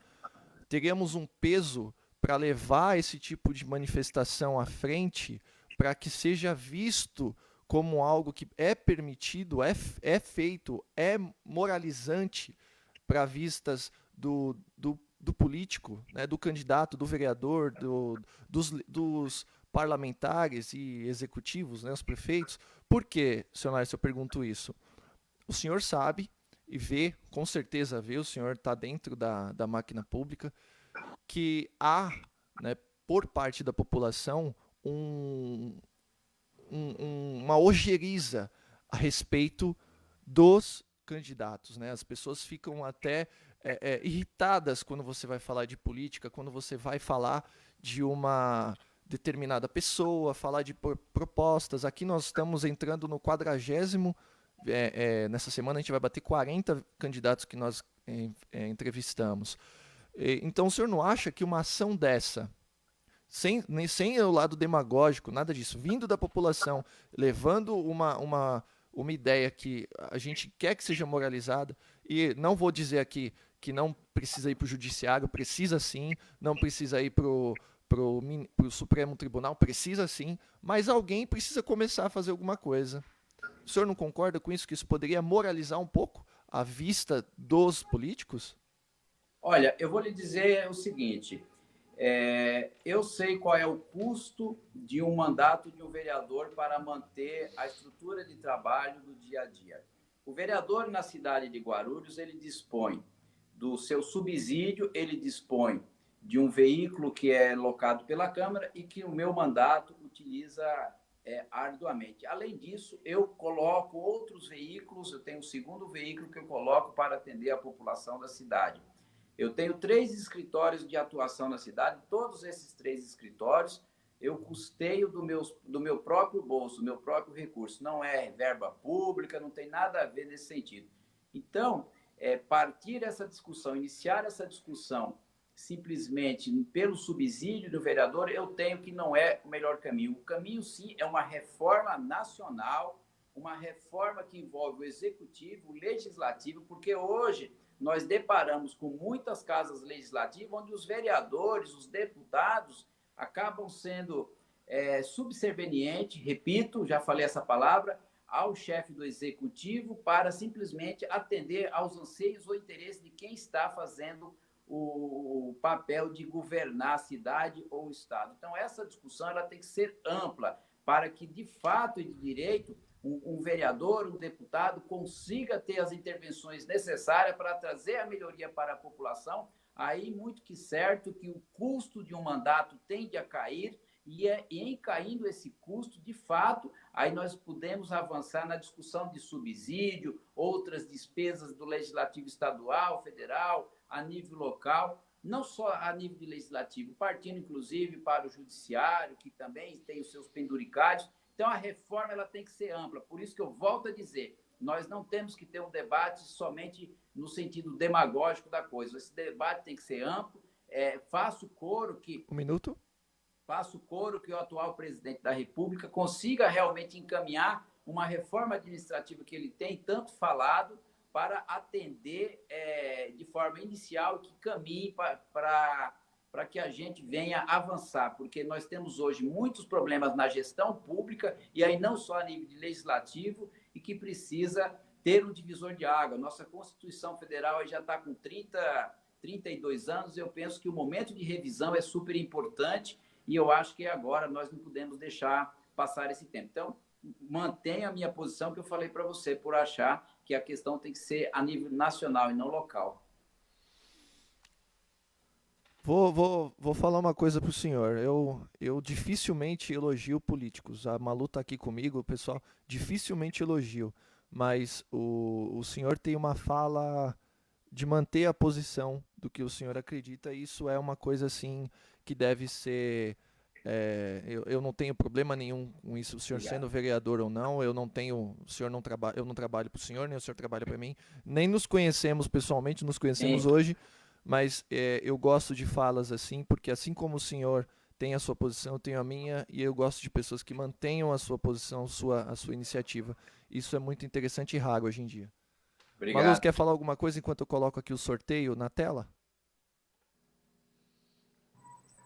teríamos um peso para levar esse tipo de manifestação à frente, para que seja visto como algo que é permitido, é feito, é moralizante para vistas do político, né, do candidato, do vereador, dos parlamentares e executivos, né, os prefeitos. Por que, senhor Nair, se eu pergunto isso? O senhor sabe e vê, com certeza vê, o senhor está dentro da máquina pública, que há, né, por parte da população, uma ojeriza a respeito dos candidatos, né? As pessoas ficam até irritadas quando você vai falar de política, quando você vai falar de uma determinada pessoa, falar de propostas. Aqui nós estamos entrando no 40º, nessa semana a gente vai bater 40 candidatos que nós entrevistamos. Então o senhor não acha que uma ação dessa, sem o lado demagógico, nada disso, vindo da população, levando uma ideia que a gente quer que seja moralizada, e não vou dizer aqui que não precisa ir para o judiciário, precisa sim, não precisa ir para o Supremo Tribunal, precisa sim, mas alguém precisa começar a fazer alguma coisa. O senhor não concorda com isso, que isso poderia moralizar um pouco a vista dos políticos? Olha, eu vou lhe dizer o seguinte, eu sei qual é o custo de um mandato de um vereador para manter a estrutura de trabalho do dia a dia. O vereador na cidade de Guarulhos, ele dispõe do seu subsídio, ele dispõe de um veículo que é locado pela Câmara e que o meu mandato utiliza arduamente. Além disso, eu coloco outros veículos, eu tenho um segundo veículo que eu coloco para atender a população da cidade. Eu tenho 3 escritórios de atuação na cidade, todos esses 3 escritórios eu custeio do meu próprio bolso, do meu próprio recurso. Não é verba pública, não tem nada a ver nesse sentido. Então, partir essa discussão, iniciar essa discussão simplesmente pelo subsídio do vereador, eu tenho que não é o melhor caminho. O caminho, sim, é uma reforma nacional, uma reforma que envolve o executivo, o legislativo, porque hoje nós deparamos com muitas casas legislativas onde os vereadores, os deputados, acabam sendo subservientes, repito, já falei essa palavra, ao chefe do executivo para simplesmente atender aos anseios ou interesses de quem está fazendo o papel de governar a cidade ou o estado. Então, essa discussão ela tem que ser ampla para que, de fato e de direito, um vereador, um deputado consiga ter as intervenções necessárias para trazer a melhoria para a população. Aí, muito que certo que o custo de um mandato tende a cair e em caindo esse custo, de fato, aí nós podemos avançar na discussão de subsídio, outras despesas do legislativo estadual, federal, a nível local, não só a nível de legislativo, partindo inclusive para o judiciário, que também tem os seus penduricários. Então, a reforma ela tem que ser ampla. Por isso que eu volto a dizer, nós não temos que ter um debate somente no sentido demagógico da coisa. Esse debate tem que ser amplo. Faço coro que... Um minuto. Faço coro que o atual presidente da República consiga realmente encaminhar uma reforma administrativa que ele tem tanto falado para atender de forma inicial, que caminhe para que a gente venha avançar, porque nós temos hoje muitos problemas na gestão pública, e aí não só a nível de legislativo, e que precisa ter um divisor de água. Nossa Constituição Federal já está com 32 anos, eu penso que o momento de revisão é super importante, e eu acho que agora nós não podemos deixar passar esse tempo. Então, mantenho a minha posição que eu falei para você, por achar que a questão tem que ser a nível nacional e não local. Vou falar uma coisa pro senhor. Eu dificilmente elogio políticos. A Malu tá aqui comigo, pessoal. Dificilmente elogio. Mas o senhor tem uma fala de manter a posição do que o senhor acredita. E isso é uma coisa assim que deve ser Eu não tenho problema nenhum com isso, o senhor Obrigado. sendo vereador ou não, eu não tenho, o senhor não trabalha, eu não trabalho para o senhor, nem o senhor trabalha para mim, nem nos conhecemos pessoalmente, nos conhecemos Sim, hoje, mas eu gosto de falas assim, porque assim como o senhor tem a sua posição, eu tenho a minha, e eu gosto de pessoas que mantenham a sua posição, a sua iniciativa. Isso é muito interessante e raro hoje em dia. Maluz, obrigado. quer falar alguma coisa enquanto eu coloco aqui o sorteio na tela?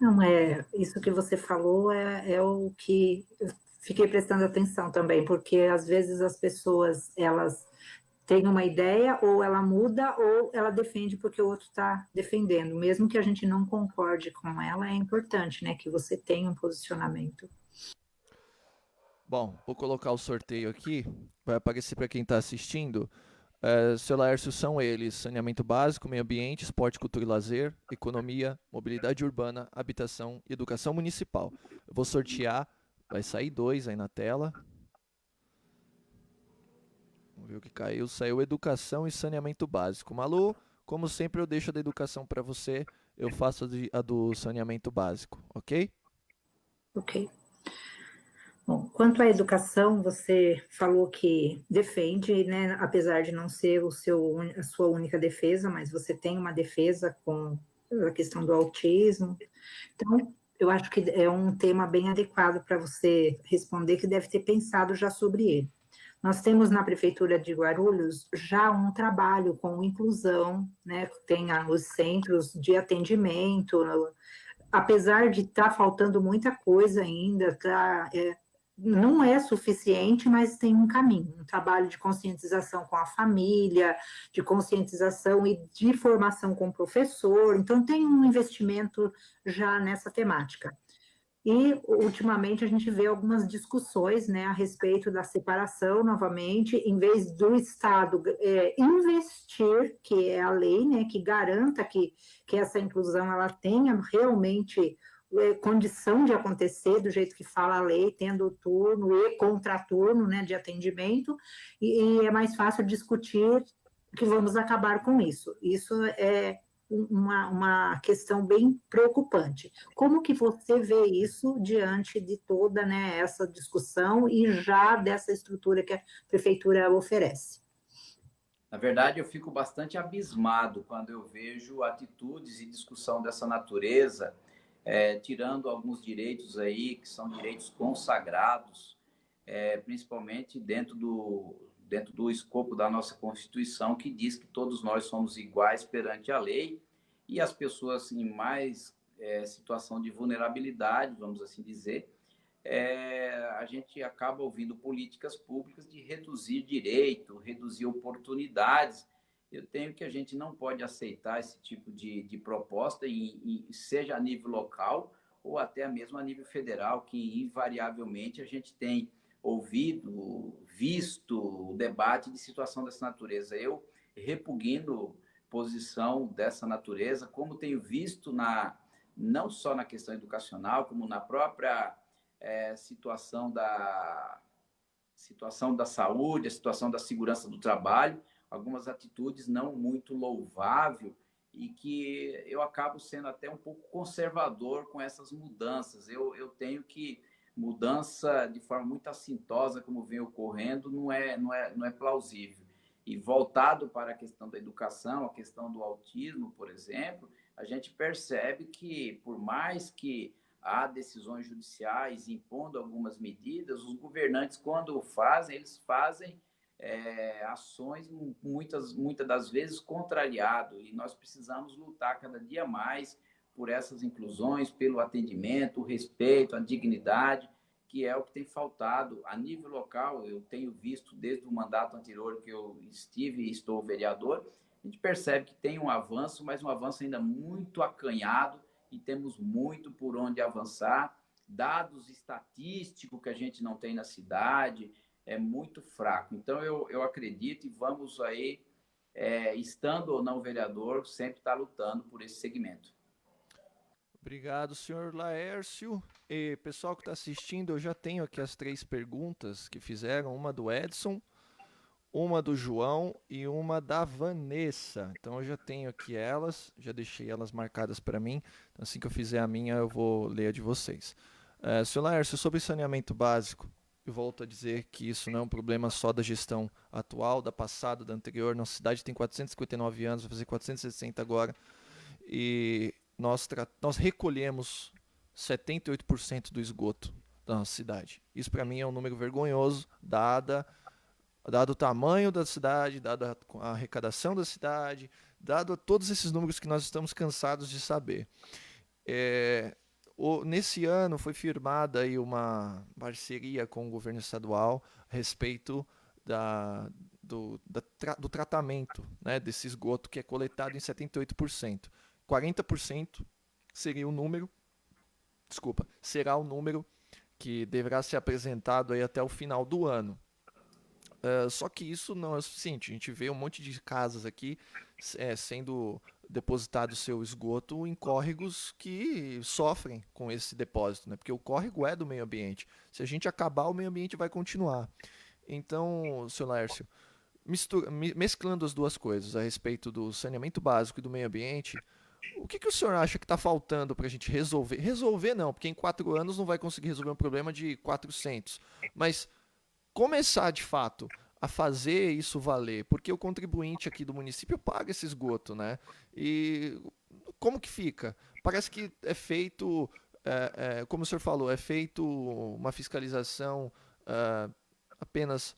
Não, isso que você falou é o que eu fiquei prestando atenção também, porque às vezes as pessoas, elas têm uma ideia, ou ela muda, ou ela defende porque o outro está defendendo. Mesmo que a gente não concorde com ela, é importante, né, que você tenha um posicionamento. Bom, vou colocar o sorteio aqui, vai aparecer para quem está assistindo. Seu Laércio, são eles: saneamento básico, meio ambiente, esporte, cultura e lazer, economia, mobilidade urbana, habitação e educação municipal. Eu vou sortear, vai sair 2 aí na tela. Vamos ver o que caiu. Saiu educação e saneamento básico. Malu, como sempre eu deixo a da educação para você, eu faço a do saneamento básico, ok? Ok. Bom, quanto à educação, você falou que defende, né, apesar de não ser a sua única defesa, mas você tem uma defesa com a questão do autismo. Então, eu acho que é um tema bem adequado para você responder, que deve ter pensado já sobre ele. Nós temos na Prefeitura de Guarulhos já um trabalho com inclusão, né? Tem os centros de atendimento, apesar de estar faltando muita coisa ainda, não é suficiente, mas tem um caminho, um trabalho de conscientização com a família, de conscientização e de formação com o professor, então tem um investimento já nessa temática. E, ultimamente, a gente vê algumas discussões, né, a respeito da separação, novamente, em vez do Estado investir, que é a lei, né, que garanta que essa inclusão ela tenha realmente condição de acontecer, do jeito que fala a lei, tendo turno e contraturno, né, de atendimento, e é mais fácil discutir que vamos acabar com isso. Isso é uma questão bem preocupante. Como que você vê isso diante de toda, né, essa discussão e já dessa estrutura que a prefeitura oferece? Na verdade, eu fico bastante abismado quando eu vejo atitudes e discussão dessa natureza, tirando alguns direitos aí que são direitos consagrados, principalmente dentro do escopo da nossa Constituição, que diz que todos nós somos iguais perante a lei e as pessoas em mais situação de vulnerabilidade, vamos assim dizer, a gente acaba ouvindo políticas públicas de reduzir direito, reduzir oportunidades. Eu tenho que a gente não pode aceitar esse tipo de proposta, seja a nível local ou até mesmo a nível federal, que invariavelmente a gente tem ouvido, visto o debate de situação dessa natureza. Eu repugno posição dessa natureza, como tenho visto não só na questão educacional, como na própria situação da saúde, a situação da segurança do trabalho, algumas atitudes não muito louváveis e que eu acabo sendo até um pouco conservador com essas mudanças. Eu tenho que mudança de forma muito assintosa, como vem ocorrendo, não é plausível. E voltado para a questão da educação, a questão do autismo, por exemplo, a gente percebe que, por mais que há decisões judiciais impondo algumas medidas, os governantes, quando o fazem, eles fazem ações muitas das vezes contrariado, e nós precisamos lutar cada dia mais por essas inclusões, pelo atendimento, o respeito, a dignidade, que é o que tem faltado a nível local. Eu tenho visto desde o mandato anterior que eu estive e estou vereador, a gente percebe que tem um avanço, mas um avanço ainda muito acanhado, e temos muito por onde avançar. Dados estatísticos que a gente não tem na cidade, é muito fraco. Então, eu acredito e vamos aí, estando ou não vereador, sempre estar lutando por esse segmento. Obrigado, senhor Laércio. E pessoal que está assistindo, eu já tenho aqui as 3 perguntas que fizeram, uma do Edson, uma do João e uma da Vanessa. Então eu já tenho aqui elas, já deixei elas marcadas para mim. Então, assim que eu fizer a minha, eu vou ler a de vocês. Senhor Laércio, sobre saneamento básico, eu volto a dizer que isso não é um problema só da gestão atual, da passada, da anterior. Nossa cidade tem 459 anos, vai fazer 460 agora, e nós recolhemos 78% do esgoto da nossa cidade. Isso para mim é um número vergonhoso, dado o tamanho da cidade, dada a arrecadação da cidade, dado todos esses números que nós estamos cansados de saber. É, Nesse ano foi firmada aí uma parceria com o governo estadual a respeito do tratamento, né, desse esgoto que é coletado em 78%. 40% seria o número, será o número que deverá ser apresentado aí até o final do ano. Só que isso não é suficiente. A gente vê um monte de casas aqui sendo depositado seu esgoto em córregos que sofrem com esse depósito, né? Porque o córrego é do meio ambiente. Se a gente acabar, o meio ambiente vai continuar. Então, senhor Lércio, mesclando as duas coisas a respeito do saneamento básico e do meio ambiente, o que o senhor acha que está faltando para a gente resolver? Resolver não, porque em 4 anos não vai conseguir resolver um problema de 400. Mas começar de fato a fazer isso valer, porque o contribuinte aqui do município paga esse esgoto, né? E como que fica? Parece que é feito, como o senhor falou, é feito uma fiscalização apenas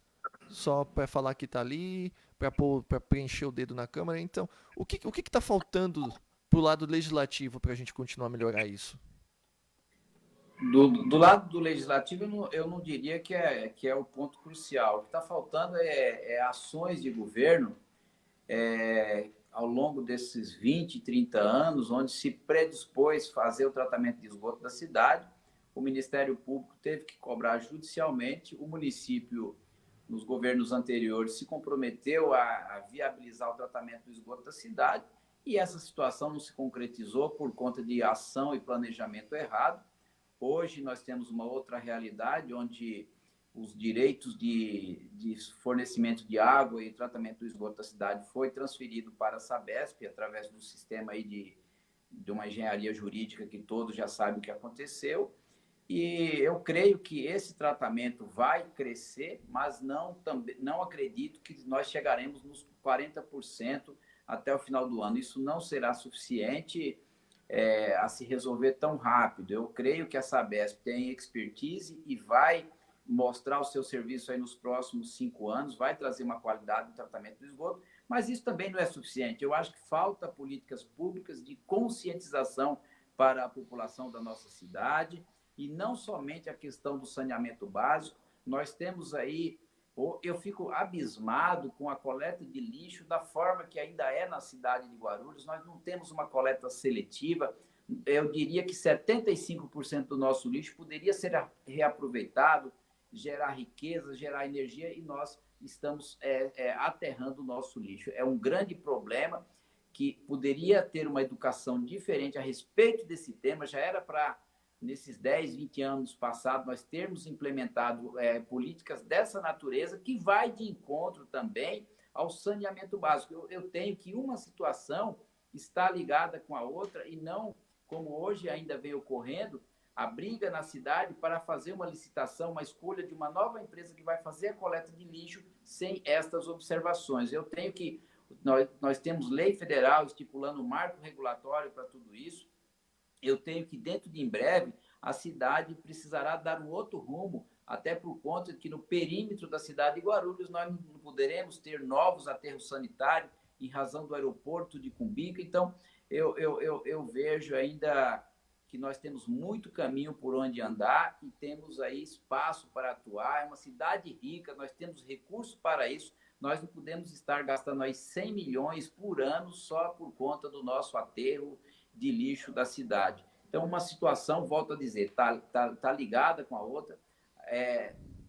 só para falar que está ali, para preencher o dedo na Câmara. Então, o que está faltando para o lado legislativo para a gente continuar a melhorar isso? Do lado do legislativo, eu não diria que é o ponto crucial. O que está faltando é ações de governo ao longo desses 20, 30 anos, onde se predispôs fazer o tratamento de esgoto da cidade. O Ministério Público teve que cobrar judicialmente. O município, nos governos anteriores, se comprometeu a viabilizar o tratamento do esgoto da cidade, e essa situação não se concretizou por conta de ação e planejamento errado. Hoje nós temos uma outra realidade, onde os direitos de fornecimento de água e tratamento do esgoto da cidade foi transferido para a Sabesp, através do sistema aí de uma engenharia jurídica que todos já sabem o que aconteceu. E eu creio que esse tratamento vai crescer, mas não acredito que nós chegaremos nos 40% até o final do ano. Isso não será suficiente a se resolver tão rápido. Eu creio que a Sabesp tem expertise e vai mostrar o seu serviço aí nos próximos 5 anos, vai trazer uma qualidade no tratamento do esgoto, mas isso também não é suficiente. Eu acho que falta políticas públicas de conscientização para a população da nossa cidade, e não somente a questão do saneamento básico. Nós temos aí, eu fico abismado com a coleta de lixo da forma que ainda é na cidade de Guarulhos. Nós não temos uma coleta seletiva. Eu diria que 75% do nosso lixo poderia ser reaproveitado, gerar riqueza, gerar energia, e nós estamos aterrando o nosso lixo. É um grande problema que poderia ter uma educação diferente a respeito desse tema. Já era para, nesses 10, 20 anos passados, nós termos implementado políticas dessa natureza, que vai de encontro também ao saneamento básico. Eu tenho que uma situação está ligada com a outra, e não, como hoje ainda vem ocorrendo, a briga na cidade para fazer uma licitação, uma escolha de uma nova empresa que vai fazer a coleta de lixo sem estas observações. Eu tenho que... Nós temos lei federal estipulando um marco regulatório para tudo isso. Eu tenho que, dentro de em breve, a cidade precisará dar um outro rumo, até por conta de que no perímetro da cidade de Guarulhos nós não poderemos ter novos aterros sanitários em razão do aeroporto de Cumbica. Então, eu vejo ainda que nós temos muito caminho por onde andar e temos aí espaço para atuar. É uma cidade rica, nós temos recursos para isso. Nós não podemos estar gastando aí 100 milhões por ano só por conta do nosso aterro de lixo da cidade. Então, uma situação, volto a dizer, tá ligada com a outra.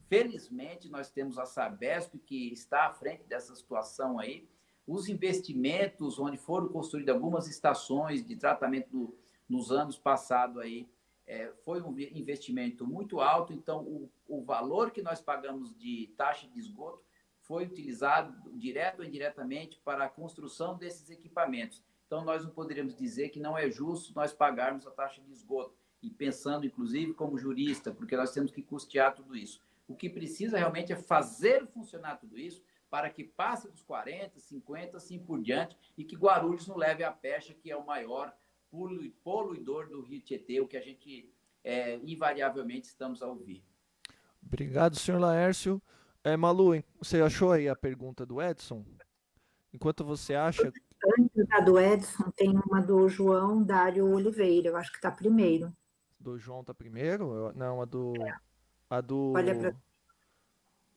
Felizmente, nós temos a Sabesp, que está à frente dessa situação aí. Os investimentos, onde foram construídas algumas estações de tratamento nos anos passados aí, foi um investimento muito alto. Então, o valor que nós pagamos de taxa de esgoto foi utilizado, direto ou indiretamente, para a construção desses equipamentos. Então, nós não poderíamos dizer que não é justo nós pagarmos a taxa de esgoto. e pensando, inclusive, como jurista, porque nós temos que custear tudo isso. O que precisa realmente é fazer funcionar tudo isso para que passe dos 40, 50, assim por diante, e que Guarulhos não leve a pecha, que é o maior poluidor do Rio Tietê, o que a gente invariavelmente estamos a ouvir. Obrigado, senhor Laércio. Malu, você achou aí a pergunta do Edson? Enquanto você acha... Antes da do Edson, tem uma do João Dário Oliveira, eu acho que está primeiro. Do João tá primeiro? Não, a do Olha para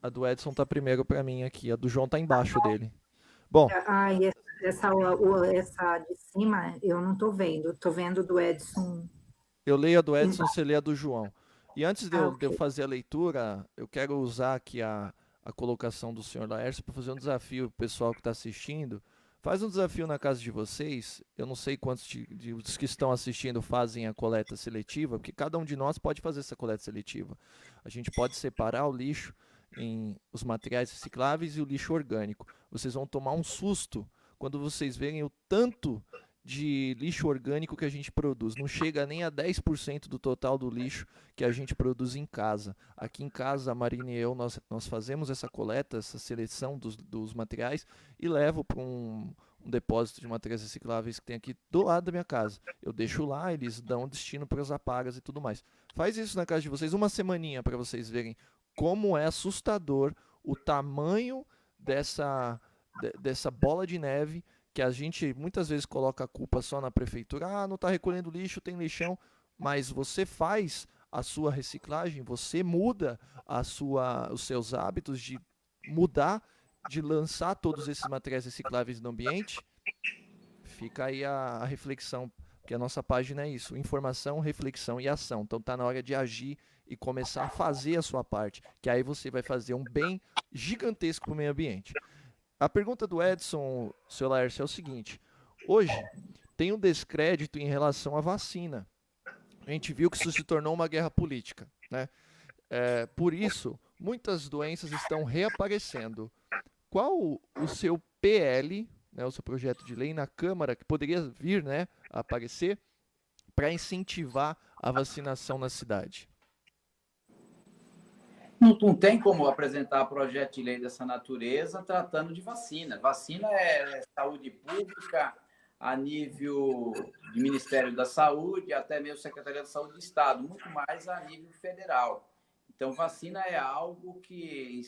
a do Edson tá primeiro para mim aqui. A do João tá embaixo dele. Bom, e essa de cima eu não estou vendo. Estou vendo do Edson. eu leio a do Edson, você lê a do João. E antes de eu Ok. fazer a leitura, eu quero usar aqui a colocação do senhor Laércio para fazer um desafio pro pessoal que está assistindo. Faz um desafio na casa de vocês. Eu não sei quantos dos que estão assistindo fazem a coleta seletiva, porque cada um de nós pode fazer essa coleta seletiva. A gente pode separar o lixo em os materiais recicláveis e o lixo orgânico. Vocês vão tomar um susto quando vocês verem o tanto de lixo orgânico que a gente produz. Não chega nem a 10% do total do lixo que a gente produz em casa. Aqui em casa, a Marina e eu, nós fazemos essa coleta, essa seleção dos materiais e levo para um depósito de materiais recicláveis que tem aqui do lado da minha casa. Eu deixo lá, eles dão destino para as apagas e tudo mais. Faz isso na casa de vocês, uma semaninha, para vocês verem como é assustador o tamanho dessa bola de neve, que a gente muitas vezes coloca a culpa só na prefeitura. Ah, não está recolhendo lixo, tem lixão. Mas você faz a sua reciclagem, você muda os seus hábitos de mudar, de lançar todos esses materiais recicláveis no ambiente. Fica aí a reflexão, porque a nossa página é isso: informação, reflexão e ação. Então tá na hora de agir e começar a fazer a sua parte, que aí você vai fazer um bem gigantesco para o meio ambiente. A pergunta do Edson, seu Laércio, é o seguinte: hoje tem um descrédito em relação à vacina. A gente viu que isso se tornou uma guerra política, né? Por isso, muitas doenças estão reaparecendo. Qual o seu PL, né, o seu projeto de lei na Câmara, que poderia vir, né, a aparecer, para incentivar a vacinação na cidade? Não tem como apresentar projeto de lei dessa natureza tratando de vacina. Vacina é saúde pública a nível de Ministério da Saúde, até mesmo Secretaria da Saúde do Estado, muito mais a nível federal. Então, vacina é algo que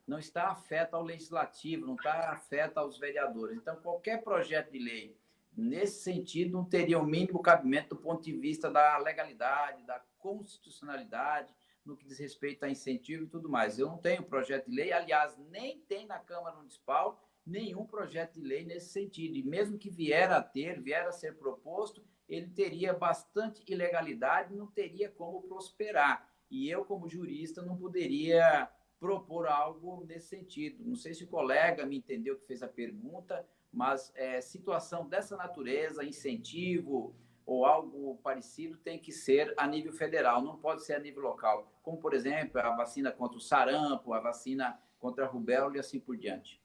não está afeto ao legislativo, não está afeto aos vereadores. Então, qualquer projeto de lei nesse sentido não teria o mínimo cabimento do ponto de vista da legalidade, da constitucionalidade, no que diz respeito a incentivo e tudo mais. Eu não tenho projeto de lei, aliás, nem tem na Câmara Municipal nenhum projeto de lei nesse sentido. E mesmo que vier a ser proposto, ele teria bastante ilegalidade, não teria como prosperar. E eu, como jurista, não poderia propor algo nesse sentido. Não sei se o colega me entendeu que fez a pergunta, mas situação dessa natureza, incentivo ou algo parecido, tem que ser a nível federal, não pode ser a nível local. Como, por exemplo, a vacina contra o sarampo, a vacina contra a rubéola e assim por diante.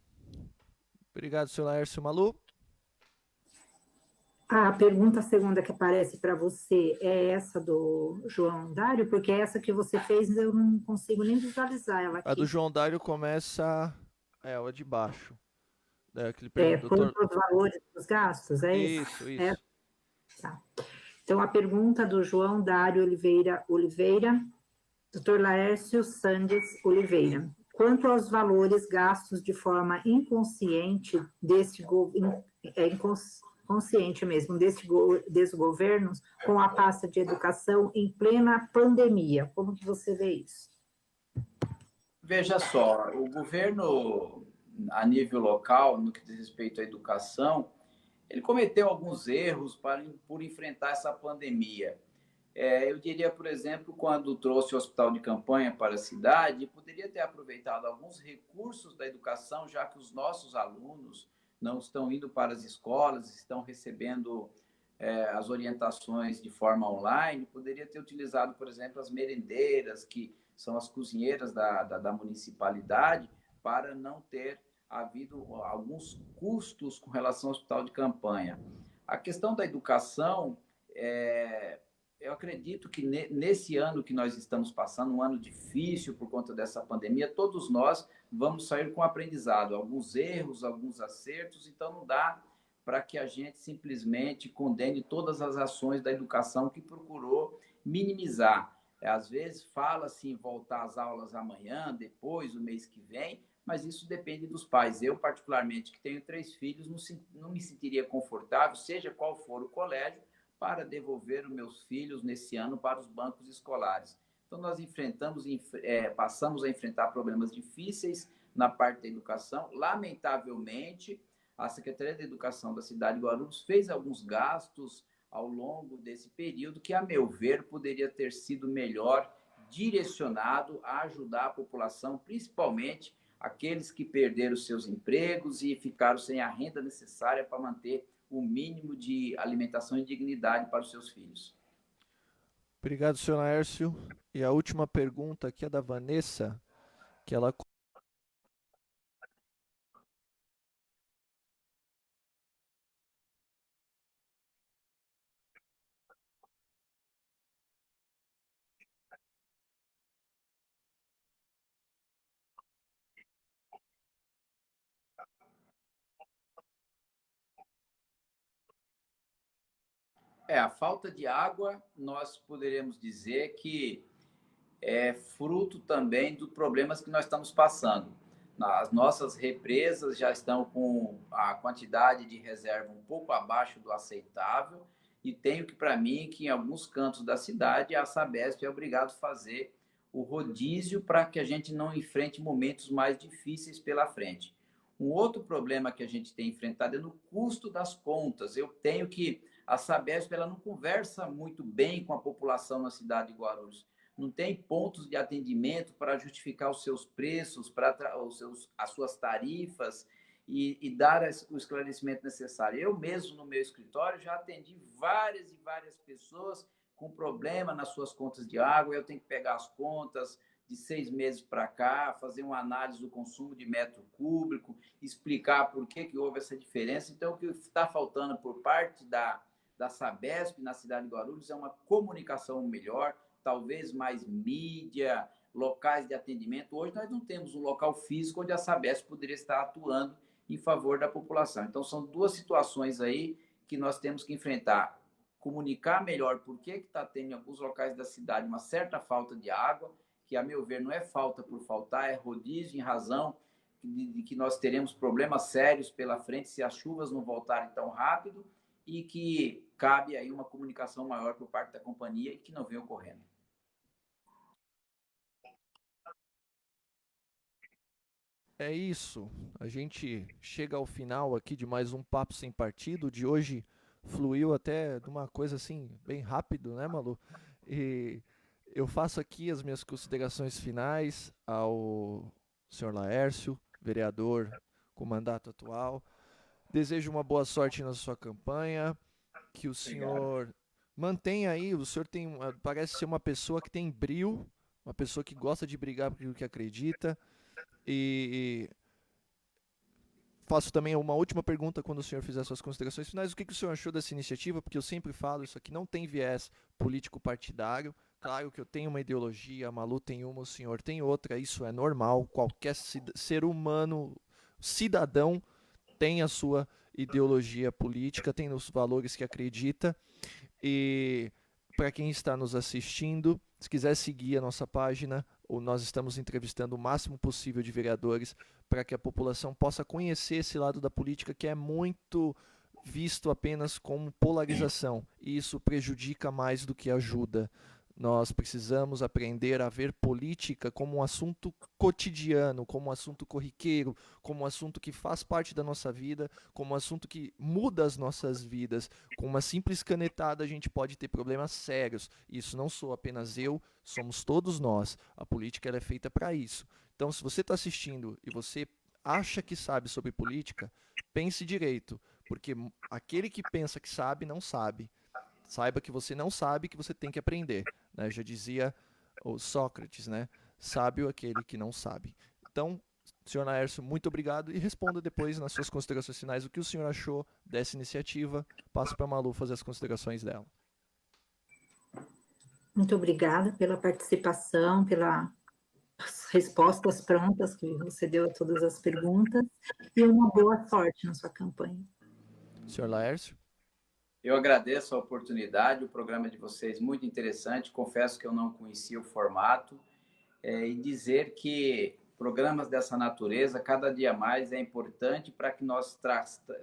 Obrigado, senhor Laércio. Malu? A pergunta segunda que aparece para você é essa do João Dário, porque essa que você fez eu não consigo nem visualizar ela aqui. A do João Dário começa... a de baixo. Quanto aos valores dos gastos, é isso? Isso. Tá. Então, a pergunta do João Dário Oliveira, Dr. Laércio Sandes Oliveira. Quanto aos valores gastos de forma inconsciente inconsciente mesmo, desgovernos com a pasta de educação em plena pandemia, como que você vê isso? Veja só, o governo, a nível local, no que diz respeito à educação, ele cometeu alguns erros por enfrentar essa pandemia. Eu diria, por exemplo, quando trouxe o hospital de campanha para a cidade, poderia ter aproveitado alguns recursos da educação, já que os nossos alunos não estão indo para as escolas, estão recebendo as orientações de forma online, poderia ter utilizado, por exemplo, as merendeiras, que são as cozinheiras da municipalidade, para não ter havido alguns custos com relação ao hospital de campanha. A questão da educação, eu acredito que nesse ano que nós estamos passando, um ano difícil por conta dessa pandemia, todos nós vamos sair com aprendizado, alguns erros, alguns acertos, então não dá para que a gente simplesmente condene todas as ações da educação que procurou minimizar. Às vezes fala-se em voltar às aulas amanhã, depois, o mês que vem, mas isso depende dos pais. Eu, particularmente, que tenho 3 filhos, não me sentiria confortável, seja qual for o colégio, para devolver os meus filhos nesse ano para os bancos escolares. Então, nós passamos a enfrentar problemas difíceis na parte da educação. Lamentavelmente, a Secretaria de Educação da cidade de Guarulhos fez alguns gastos ao longo desse período que, a meu ver, poderia ter sido melhor direcionado a ajudar a população, principalmente aqueles que perderam seus empregos e ficaram sem a renda necessária para manter o mínimo de alimentação e dignidade para os seus filhos. Obrigado, senhor Laércio. E a última pergunta aqui é da Vanessa, que ela... A falta de água, nós poderíamos dizer que é fruto também dos problemas que nós estamos passando. As nossas represas já estão com a quantidade de reserva um pouco abaixo do aceitável e tenho que, para mim, que em alguns cantos da cidade a Sabesp é obrigado a fazer o rodízio para que a gente não enfrente momentos mais difíceis pela frente. Um outro problema que a gente tem enfrentado é no custo das contas. Eu tenho que a Sabesp ela não conversa muito bem com a população na cidade de Guarulhos. Não tem pontos de atendimento para justificar os seus preços, para as suas tarifas e dar o esclarecimento necessário. Eu mesmo, no meu escritório, já atendi várias e várias pessoas com problema nas suas contas de água. Eu tenho que pegar as contas de 6 meses para cá, fazer uma análise do consumo de metro cúbico, explicar por que houve essa diferença. Então, o que está faltando por parte da Sabesp na cidade de Guarulhos é uma comunicação melhor, talvez mais mídia, locais de atendimento. Hoje nós não temos um local físico onde a Sabesp poderia estar atuando em favor da população. Então, são 2 situações aí que nós temos que enfrentar. Comunicar melhor por que está tendo em alguns locais da cidade uma certa falta de água, que, a meu ver, não é falta por faltar, é rodízio em razão de que nós teremos problemas sérios pela frente se as chuvas não voltarem tão rápido e que cabe aí uma comunicação maior por parte da companhia e que não vem ocorrendo. É isso. A gente chega ao final aqui de mais um Papo Sem Partido. De hoje fluiu até de uma coisa assim, bem rápido, né, Malu? E eu faço aqui as minhas considerações finais ao senhor Laércio, vereador com mandato atual. Desejo uma boa sorte na sua campanha, que o senhor mantenha aí, o senhor parece ser uma pessoa que tem brio, uma pessoa que gosta de brigar por aquilo que acredita. E faço também uma última pergunta quando o senhor fizer suas considerações finais. O que o senhor achou dessa iniciativa? Porque eu sempre falo, isso aqui não tem viés político-partidário. Claro que eu tenho uma ideologia, a Malu tem uma, o senhor tem outra. Isso é normal. Qualquer ser humano, cidadão, tem a sua ideologia política, tem os valores que acredita. E para quem está nos assistindo, se quiser seguir a nossa página, nós estamos entrevistando o máximo possível de vereadores para que a população possa conhecer esse lado da política que é muito visto apenas como polarização, e isso prejudica mais do que ajuda. Nós precisamos aprender a ver política como um assunto cotidiano, como um assunto corriqueiro, como um assunto que faz parte da nossa vida, como um assunto que muda as nossas vidas. Com uma simples canetada a gente pode ter problemas sérios. Isso não sou apenas eu, somos todos nós. A política ela é feita para isso. Então, se você está assistindo e você acha que sabe sobre política, pense direito, porque aquele que pensa que sabe, não sabe. Saiba que você não sabe, que você tem que aprender, né? Já dizia o Sócrates, né? Sábio aquele que não sabe. Então, senhor Laércio, muito obrigado e responda depois nas suas considerações finais o que o senhor achou dessa iniciativa. Passo para a Malu fazer as considerações dela. Muito obrigada pela participação, pelas respostas prontas que você deu a todas as perguntas, e uma boa sorte na sua campanha. Senhor Laércio? Eu agradeço a oportunidade, o programa de vocês muito interessante, confesso que eu não conhecia o formato, e dizer que programas dessa natureza, cada dia mais, é importante para que nós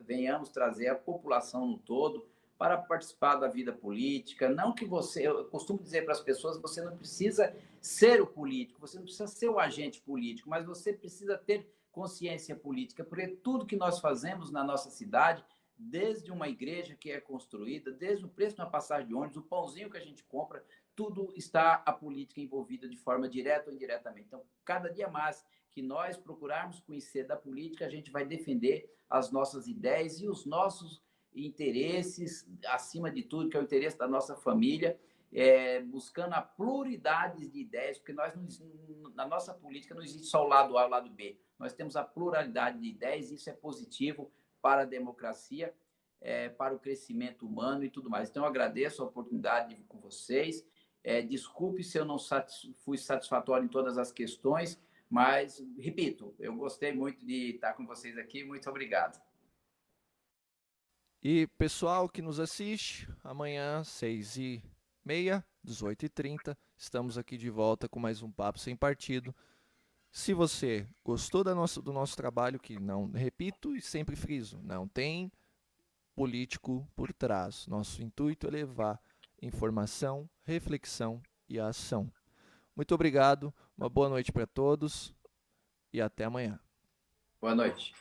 venhamos trazer a população no todo para participar da vida política. Não que você, eu costumo dizer para as pessoas, você não precisa ser o político, você não precisa ser o agente político, mas você precisa ter consciência política, porque tudo que nós fazemos na nossa cidade, desde uma igreja que é construída, desde o preço de uma passagem de ônibus, o pãozinho que a gente compra, tudo está a política envolvida de forma direta ou indiretamente. Então, cada dia mais que nós procurarmos conhecer da política, a gente vai defender as nossas ideias e os nossos interesses, acima de tudo, que é o interesse da nossa família, buscando a pluralidade de ideias, porque nós na nossa política não existe só o lado A e o lado B. Nós temos a pluralidade de ideias e isso é positivo para a democracia, para o crescimento humano e tudo mais. Então, eu agradeço a oportunidade de vir com vocês. Desculpe se eu não fui satisfatório em todas as questões, mas, repito, eu gostei muito de estar com vocês aqui. Muito obrigado. E pessoal que nos assiste, amanhã, 6h30, 18h30, estamos aqui de volta com mais um Papo Sem Partido. Se você gostou do nosso trabalho, que não, repito e sempre friso, não tem político por trás. Nosso intuito é levar informação, reflexão e ação. Muito obrigado, uma boa noite para todos e até amanhã. Boa noite.